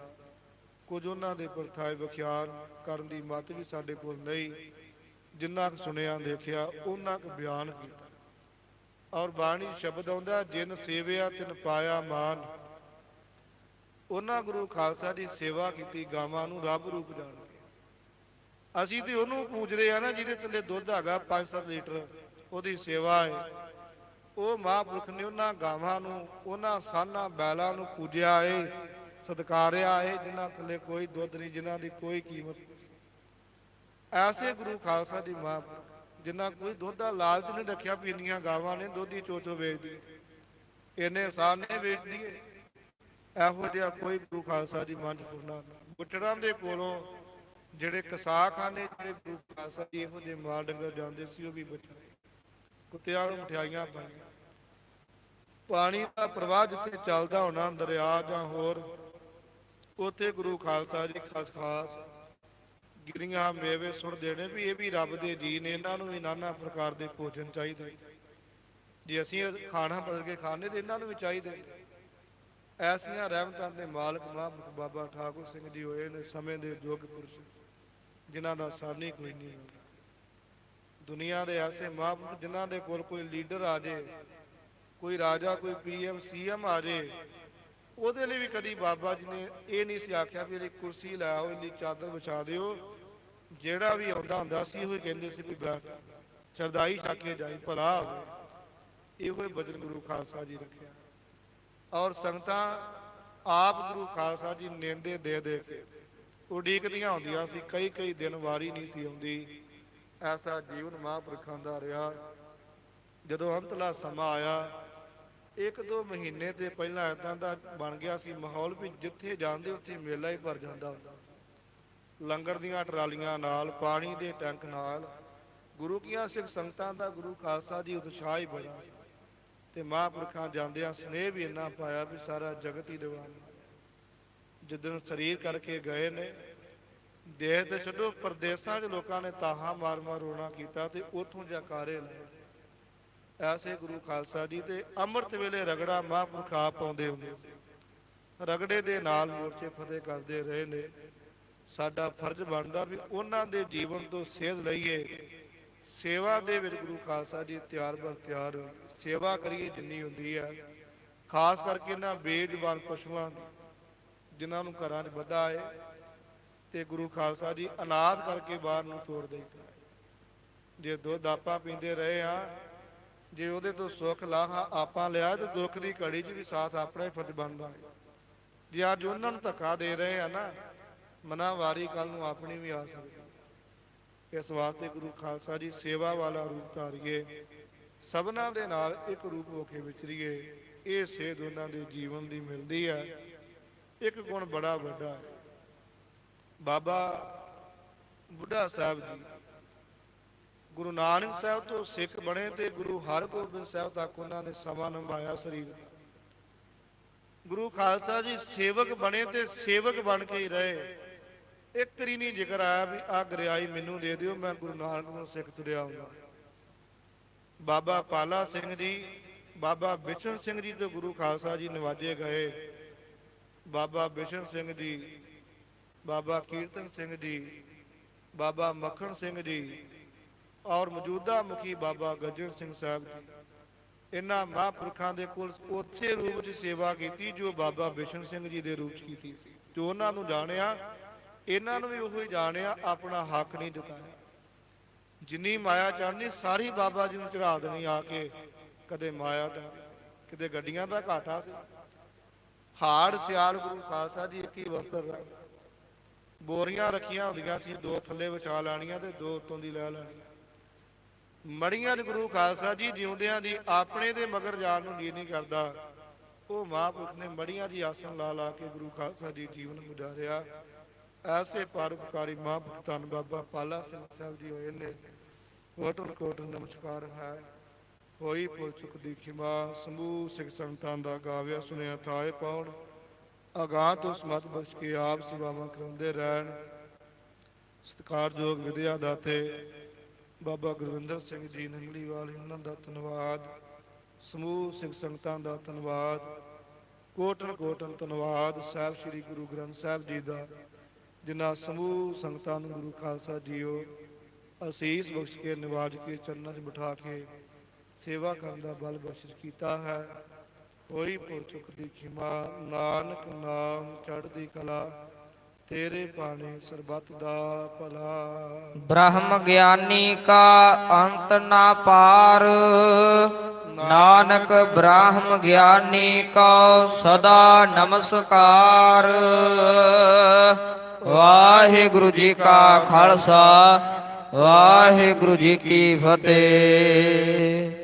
ਕੁਝ ਉਹਨਾਂ ਦੇ ਪਰਥਾਏ ਵਿਖਿਆਨ ਕਰਨ ਦੀ ਮੱਤ ਵੀ ਸਾਡੇ ਕੋਲ ਨਹੀਂ। ਜਿੰਨਾ ਕੁ ਸੁਣਿਆ ਦੇਖਿਆ ਉਹਨਾਂ ਕੁ ਬਿਆਨ ਕੀਤਾ। ਔਰ ਬਾਣੀ ਸ਼ਬਦ ਆਉਂਦਾ, ਜਿਨ ਸੇਵਿਆ ਤਿਨ ਪਾਇਆ ਮਾਨ। ਉਹਨਾਂ ਗੁਰੂ ਖਾਲਸਾ ਦੀ ਸੇਵਾ ਕੀਤੀ, ਗਾਵਾਂ ਨੂੰ ਰੱਬ ਰੂਪ ਜਾਣ ਕੇ। ਅਸੀਂ ਤੇ ਉਹਨੂੰ ਪੂਜਦੇ ਆ ਨਾ ਜਿਹਦੇ ਥੱਲੇ ਦੁੱਧ ਹੈਗਾ 5-7 ਲੀਟਰ, ਉਹਦੀ ਸੇਵਾ ਹੈ। ਉਹ ਮਹਾਂਪੁਰਖ ਨੇ ਉਹਨਾਂ ਗਾਵਾਂ ਨੂੰ, ਉਹਨਾਂ ਸਾਨਾਂ ਬੈਲਾਂ ਨੂੰ ਪੂਜਿਆ ਏ, ਸਤਿਕਾਰਿਆ ਏ, ਜਿਨ੍ਹਾਂ ਥੱਲੇ ਕੋਈ ਦੁੱਧ ਨਹੀਂ, ਜਿਨ੍ਹਾਂ ਦੀ ਕੋਈ ਕੀਮਤ ਨਹੀਂ। ਐਸੇ ਗੁਰੂ ਖਾਲਸਾ ਜੀ ਮਹਾਂਪੁਰਖ ਜਿਨ੍ਹਾਂ ਕੋਈ ਦੁੱਧ ਦਾ ਲਾਲਚ ਨਹੀਂ ਰੱਖਿਆ ਵੀ ਇੰਨੀਆਂ ਗਾਵਾਂ ਨੇ ਦੁੱਧ ਹੀ ਚੋਚੋ ਵੇਚਦੀ, ਇੰਨੇ ਆਸਾਨ ਨੇ ਵੇਚ ਦੀਏ। ਇਹੋ ਜਿਹਾ ਕੋਈ ਗੁਰੂ ਖਾਲਸਾ ਜੀ ਮਨ ਚ ਫੁਰਨਾ। ਗੁੱਟੜਾਂ ਦੇ ਕੋਲੋਂ ਜਿਹੜੇ ਕਸਾਖਾਨੇ, ਜਿਹੜੇ ਗੁਰੂ ਖਾਲਸਾ ਜੀ ਇਹੋ ਜਿਹੇ ਮਾਲ ਡੰਗਰ ਜਾਂਦੇ ਸੀ, ਉਹ ਵੀ ਬਚੇ। ਕੁੱਤਿਆਂ ਨੂੰ ਮਠਿਆਈਆਂ ਪਾਈਆਂ। ਪਾਣੀ ਦਾ ਪ੍ਰਵਾਹ ਜਿੱਥੇ ਚੱਲਦਾ ਹੋਣਾ, ਦਰਿਆ ਜਾਂ ਹੋਰ, ਉੱਥੇ ਗੁਰੂ ਖਾਲਸਾ ਜੀ ਖਾਸ ਗਿਰੀਆਂ ਮੇਵੇ ਸੁੱਟ ਦੇਣੇ ਵੀ ਇਹ ਵੀ ਰੱਬ ਦੇ ਜੀ ਨੇ, ਇਹਨਾਂ ਨੂੰ ਵੀ ਨਾਨਾ ਪ੍ਰਕਾਰ ਦੇ ਭੋਜਨ ਚਾਹੀਦੇ। ਜੇ ਅਸੀਂ ਖਾਣਾ ਬਦਲ ਕੇ ਖਾਣੇ ਤੇ ਇਹਨਾਂ ਨੂੰ ਵੀ ਚਾਹੀਦੇ। ਐਸੀਆਂ ਰਹਿਮਤਾਂ ਦੇ ਮਾਲਕ ਮਹਾਂਪੁਰਖ ਬਾਬਾ ਠਾਕੁਰ ਸਿੰਘ ਜੀ ਹੋਏ ਨੇ, ਸਮੇਂ ਦੇ ਯੁੱਗ ਪੁਰਸ਼, ਜਿਨ੍ਹਾਂ ਦਾ ਸਾਨੀ ਕੋਈ ਨਹੀਂ ਹੁੰਦਾ। ਦੁਨੀਆ ਦੇ ਐਸੇ ਮਹਾਂਪੁਰਖ ਜਿਨ੍ਹਾਂ ਦੇ ਕੋਲ ਕੋਈ ਲੀਡਰ ਆ ਜੇ, ਕੋਈ ਰਾਜਾ, ਕੋਈ PM CM ਆ ਜੇ, ਉਹਦੇ ਲਈ ਵੀ ਕਦੀ ਬਾਬਾ ਜੀ ਨੇ ਇਹ ਨਹੀਂ ਸੀ ਆਖਿਆ ਵੀ ਇਹਦੀ ਕੁਰਸੀ ਲੈ ਆਓ, ਇਹਦੀ ਚਾਦਰ ਵਿਛਾ ਦਿਓ। ਜਿਹੜਾ ਵੀ ਆਉਂਦਾ ਹੁੰਦਾ ਸੀ ਇਹੋ ਹੀ ਕਹਿੰਦੇ ਸੀ ਵੀ ਬੈਠ, ਸ਼ਰਦਾਈ ਛਕ ਕੇ ਜਾਈ, ਭਲਾ ਹੋਵੇ। ਇਹੋ ਹੀ ਬਚਨ ਗੁਰੂ ਖਾਲਸਾ ਜੀ ਰੱਖਿਆ। ਔਰ ਸੰਗਤਾਂ ਆਪ ਗੁਰੂ ਖਾਲਸਾ ਜੀ ਨੇਂਦੇ ਦੇ ਦੇ ਕੇ ਉਡੀਕਦੀਆਂ ਹੁੰਦੀਆਂ ਸੀ। ਕਈ ਦਿਨ ਵਾਰੀ ਨਹੀਂ ਸੀ ਆਉਂਦੀ। ਐਸਾ ਜੀਵਨ ਮਹਾਂਪੁਰਖਾਂ ਦਾ ਰਿਹਾ। ਜਦੋਂ ਅੰਤਲਾ ਸਮਾਂ ਆਇਆ, 1-2 ਮਹੀਨੇ ਤੇ ਪਹਿਲਾਂ ਇੱਦਾਂ ਦਾ ਬਣ ਗਿਆ ਸੀ ਮਾਹੌਲ ਵੀ ਜਿੱਥੇ ਜਾਂਦੇ ਉੱਥੇ ਮੇਲਾ ਹੀ ਭਰ ਜਾਂਦਾ ਹੁੰਦਾ ਸੀ। ਲੰਗਰ ਦੀਆਂ ਟਰਾਲੀਆਂ ਨਾਲ, ਪਾਣੀ ਦੇ ਟੈਂਕ ਨਾਲ, ਗੁਰੂ ਕੀਆਂ ਸਿੱਖ ਸੰਗਤਾਂ ਦਾ ਗੁਰੂ ਖਾਲਸਾ ਜੀ ਉਤਸ਼ਾਹ ਹੀ ਬੜਾ ਸੀ। ਤੇ ਮਹਾਂਪੁਰਖਾਂ ਜਾਂਦਿਆਂ ਸਨੇਹ ਵੀ ਇੰਨਾ ਪਾਇਆ ਵੀ ਸਾਰਾ ਜਗਤ ਹੀ ਦੀਵਾਨਾ। ਜਿੱਦਣ ਸਰੀਰ ਕਰਕੇ ਗਏ ਨੇ, ਦੇਸ਼ ਤੇ ਛੱਡੋ ਪ੍ਰਦੇਸਾਂ 'ਚ ਲੋਕਾਂ ਨੇ ਤਾਹਾਂ ਮਾਰ ਮਾਰ ਰੋਣਾ ਕੀਤਾ ਤੇ ਉੱਥੋਂ ਜੈਕਾਰੇ ਲਏ। ਐਸੇ ਗੁਰੂ ਖਾਲਸਾ ਜੀ ਤੇ ਅੰਮ੍ਰਿਤ ਵੇਲੇ ਰਗੜਾ ਮਹਾਂਪੁਰਖ ਆਪ ਪਾਉਂਦੇ ਹੁੰਦੇ ਸੀ। ਰਗੜੇ ਦੇ ਨਾਲ ਮੋਰਚੇ ਫਤਿਹ ਕਰਦੇ ਰਹੇ ਨੇ। ਸਾਡਾ ਫਰਜ਼ ਬਣਦਾ ਵੀ ਉਹਨਾਂ ਦੇ ਜੀਵਨ ਤੋਂ ਸੇਧ ਲਈਏ। ਸੇਵਾ ਦੇ ਵਿੱਚ ਗੁਰੂ ਖਾਲਸਾ ਜੀ ਤਿਆਰ ਬਰ ਤਿਆਰ ਸੇਵਾ ਕਰੀਏ ਜਿੰਨੀ ਹੁੰਦੀ ਹੈ। ਖਾਸ ਕਰਕੇ ਇਹਨਾਂ ਬੇਜ਼ੁਬਾਨ ਪਸ਼ੂਆਂ ਦੀ, ਜਿਨ੍ਹਾਂ ਨੂੰ ਘਰਾਂ 'ਚ ਬੱਧਾ ਹੈ ਤੇ ਗੁਰੂ ਖਾਲਸਾ ਜੀ ਅਨਾਥ ਕਰਕੇ ਬਾਹਰ ਨੂੰ ਤੋੜ ਦੇਈਦਾ। ਜੇ ਦੁੱਧ ਆਪਾਂ ਪੀਂਦੇ ਰਹੇ ਆ, ਜੇ ਉਹਦੇ ਤੋਂ ਸੁੱਖ ਲਾਹਾ ਆਪਾਂ ਲਿਆ ਤੇ ਦੁੱਖ ਦੀ ਘੜੀ 'ਚ ਵੀ ਸਾਥ ਆਪਣਾ ਹੀ ਫਰਜ਼ ਬਣਦਾ ਹੈ। ਜੇ ਅੱਜ ਉਹਨਾਂ ਨੂੰ ਧੱਕਾ ਦੇ ਰਹੇ ਆ ਨਾ, ਮਨਾ ਵਾਰੀ ਕੱਲ ਨੂੰ ਆਪਣੀ ਵੀ ਆ ਸਕਦੀ। ਇਸ ਵਾਸਤੇ ਗੁਰੂ ਖਾਲਸਾ ਜੀ ਸੇਵਾ ਵਾਲਾ ਰੂਪ ਧਾਰੀਏ, ਸਭਨਾਂ ਦੇ ਨਾਲ ਇੱਕ ਰੂਪ ਹੋ ਕੇ ਵਿਚਰੀਏ। ਇਹ ਸੇਧ ਉਹਨਾਂ ਦੇ ਜੀਵਨ ਦੀ ਮਿਲਦੀ ਹੈ। ਇੱਕ ਗੁਣ ਬੜਾ ਵੱਡਾ ਹੈ। ਬਾਬਾ ਬੁੱਢਾ ਸਾਹਿਬ ਜੀ ਗੁਰੂ ਨਾਨਕ ਸਾਹਿਬ ਤੋਂ ਸਿੱਖ ਬਣੇ ਤੇ ਗੁਰੂ ਹਰਗੋਬਿੰਦ ਸਾਹਿਬ ਤੱਕ ਉਹਨਾਂ ਨੇ ਸਮਾਂ ਨਿਭਾਇਆ ਸਰੀਰ। ਗੁਰੂ ਖਾਲਸਾ ਜੀ ਸੇਵਕ ਬਣੇ ਤੇ ਸੇਵਕ ਬਣ ਕੇ ਹੀ ਰਹੇ। ਇੱਕ ਵਾਰੀ ਨਹੀਂ ਜ਼ਿਕਰ ਆਇਆ ਵੀ ਆਹ ਗਰਿਆਈ ਮੈਨੂੰ ਦੇ ਦਿਓ, ਮੈਂ ਗੁਰੂ ਨਾਨਕ ਤੋਂ ਸਿੱਖ ਤੁਰਿਆ ਆਉਂਦਾ। ਬਾਬਾ ਪਾਲਾ ਸਿੰਘ ਜੀ, ਬਾਬਾ ਬਿਸ਼ਨ ਸਿੰਘ ਜੀ ਤੋਂ ਗੁਰੂ ਖਾਲਸਾ ਜੀ ਨਿਵਾਜੇ ਗਏ। ਬਾਬਾ ਬਿਸ਼ਨ ਸਿੰਘ ਜੀ, ਬਾਬਾ ਕੀਰਤਨ ਸਿੰਘ ਜੀ, ਬਾਬਾ ਮੱਖਣ ਸਿੰਘ ਜੀ ਔਰ ਮੌਜੂਦਾ ਮੁਖੀ ਬਾਬਾ ਗੱਜਣ ਸਿੰਘ ਸਾਹਿਬ ਜੀ, ਇਹਨਾਂ ਮਹਾਂਪੁਰਖਾਂ ਦੇ ਕੋਲ ਉਸੇ ਰੂਪ 'ਚ ਸੇਵਾ ਕੀਤੀ ਜੋ ਬਾਬਾ ਬਿਸ਼ਨ ਸਿੰਘ ਜੀ ਦੇ ਰੂਪ 'ਚ ਕੀਤੀ ਸੀ। ਜੋ ਉਹਨਾਂ ਨੂੰ ਜਾਣਿਆ ਇਹਨਾਂ ਨੂੰ ਵੀ ਉਹੀ ਜਾਣਿਆ, ਆਪਣਾ ਹੱਕ ਨਹੀਂ ਜਤਾਇਆ। ਜਿੰਨੀ ਮਾਇਆ ਚੜ੍ਹਨੀ ਸਾਰੀ ਬਾਬਾ ਜੀ ਨੂੰ ਚੜਾ ਦੇਣੀ ਆ ਕੇ। ਕਦੇ ਮਾਇਆ ਦਾ, ਕਿਤੇ ਗੱਡੀਆਂ ਦਾ ਘਾਟਾ ਸੀ। ਹਾੜ ਸਿਆਲ ਗੁਰੂ ਖਾਲਸਾ ਜੀ ਇੱਕ ਹੀ ਵਸਤਰ ਰੱਖ, ਬੋਰੀਆਂ ਰੱਖੀਆਂ ਹੁੰਦੀਆਂ ਸੀ, ਦੋ ਥੱਲੇ ਵਿਛਾ ਲੈਣੀਆਂ ਤੇ ਦੋ ਉੱਤੋਂ ਦੀ ਲੈ ਲੈਣੀ। ਮੜੀਆਂ 'ਚ ਗੁਰੂ ਖਾਲਸਾ ਜੀ ਜਿਉਂਦਿਆਂ ਦੀ ਆਪਣੇ ਦੇ ਮਗਰ ਜਾਣ ਨੂੰ ਜੀ ਨਹੀਂ ਕਰਦਾ। ਉਹ ਮਹਾਂਪੁਰਖ ਨੇ ਮੜੀਆਂ ਦੀ ਆਸਣ ਲਾ ਲਾ ਕੇ ਗੁਰੂ ਖਾਲਸਾ ਜੀ ਜੀਵਨ ਗੁਜ਼ਾਰਿਆ। ਐਸੇ ਪਰਉਪਕਾਰੀ ਮਹਾਂਪੁਰਖ ਧੰਨ ਬਾਬਾ ਪਾਲਾ ਸਿੰਘ ਸਾਹਿਬ ਜੀ ਹੋਏ ਨੇ। ਕੋਟਨ ਕੋਟਨ ਨਮਸਕਾਰ ਹੈ। ਹੋਈ ਭੁੱਲ ਚੁੱਕ ਦੀ ਖਿਮਾ। ਸਮੂਹ ਸਿੱਖ ਸੰਗਤਾਂ ਦਾ ਗਾਵਿਆ ਸੁਣਿਆ ਥਾਏ ਪਾਉਣ। ਅਗਾਂਹ ਤੋਂ ਸਮਤ ਬਖਸ਼ ਕੇ ਆਪ ਸੇਵਾਵਾਂ ਕਰਾਉਂਦੇ ਰਹਿਣ। ਸਤਿਕਾਰਯੋਗ ਵਿਦਿਆ ਦਾਤੇ ਬਾਬਾ ਗੁਰਵਿੰਦਰ ਸਿੰਘ ਜੀ ਨੰਗਲੀ ਵਾਲੇ, ਉਹਨਾਂ ਦਾ ਧੰਨਵਾਦ। ਸਮੂਹ ਸਿੱਖ ਸੰਗਤਾਂ ਦਾ ਧੰਨਵਾਦ। ਕੋਟਨ ਕੋਟਨ ਧੰਨਵਾਦ ਸਾਹਿਬ ਸ੍ਰੀ ਗੁਰੂ ਗ੍ਰੰਥ ਸਾਹਿਬ ਜੀ ਦਾ, ਜਿਨ੍ਹਾਂ ਸਮੂਹ ਸੰਗਤਾਂ ਨੂੰ ਗੁਰੂ ਖਾਲਸਾ ਜੀਓ ਅਸੀਸ ਬਖਸ਼ ਕੇ ਨਿਵਾਜ ਕੇ ਚਰਨਾਂ 'ਚ ਬਿਠਾ ਕੇ ਸੇਵਾ ਕਰਨ ਦਾ ਬਲ ਬਖਸ਼ਿਸ਼ ਕੀਤਾ ਹੈ। ਹੋਈ ਭੁੱਲ ਚੁੱਕ ਦੀ ਖਿਮਾ। ਨਾਨਕ ਨਾਮ ਚੜ੍ਹਦੀ ਕਲਾ, ਤੇਰੇ ਬਾਣੇ ਸਰਬੱਤ ਦਾ ਭਲਾ। ਬ੍ਰਹਮ ਗਿਆਨੀ ਕਾ ਅੰਤ ਨਾ ਪਾਰ, ਨਾਨਕ ਬ੍ਰਹਮ ਗਿਆਨੀ ਕਾ ਸਦਾ ਨਮਸਕਾਰ। ਵਾਹਿਗੁਰੂ ਜੀ ਕਾ ਖਾਲਸਾ, ਵਾਹਿਗੁਰੂ ਜੀ ਕੀ ਫਤਿਹ।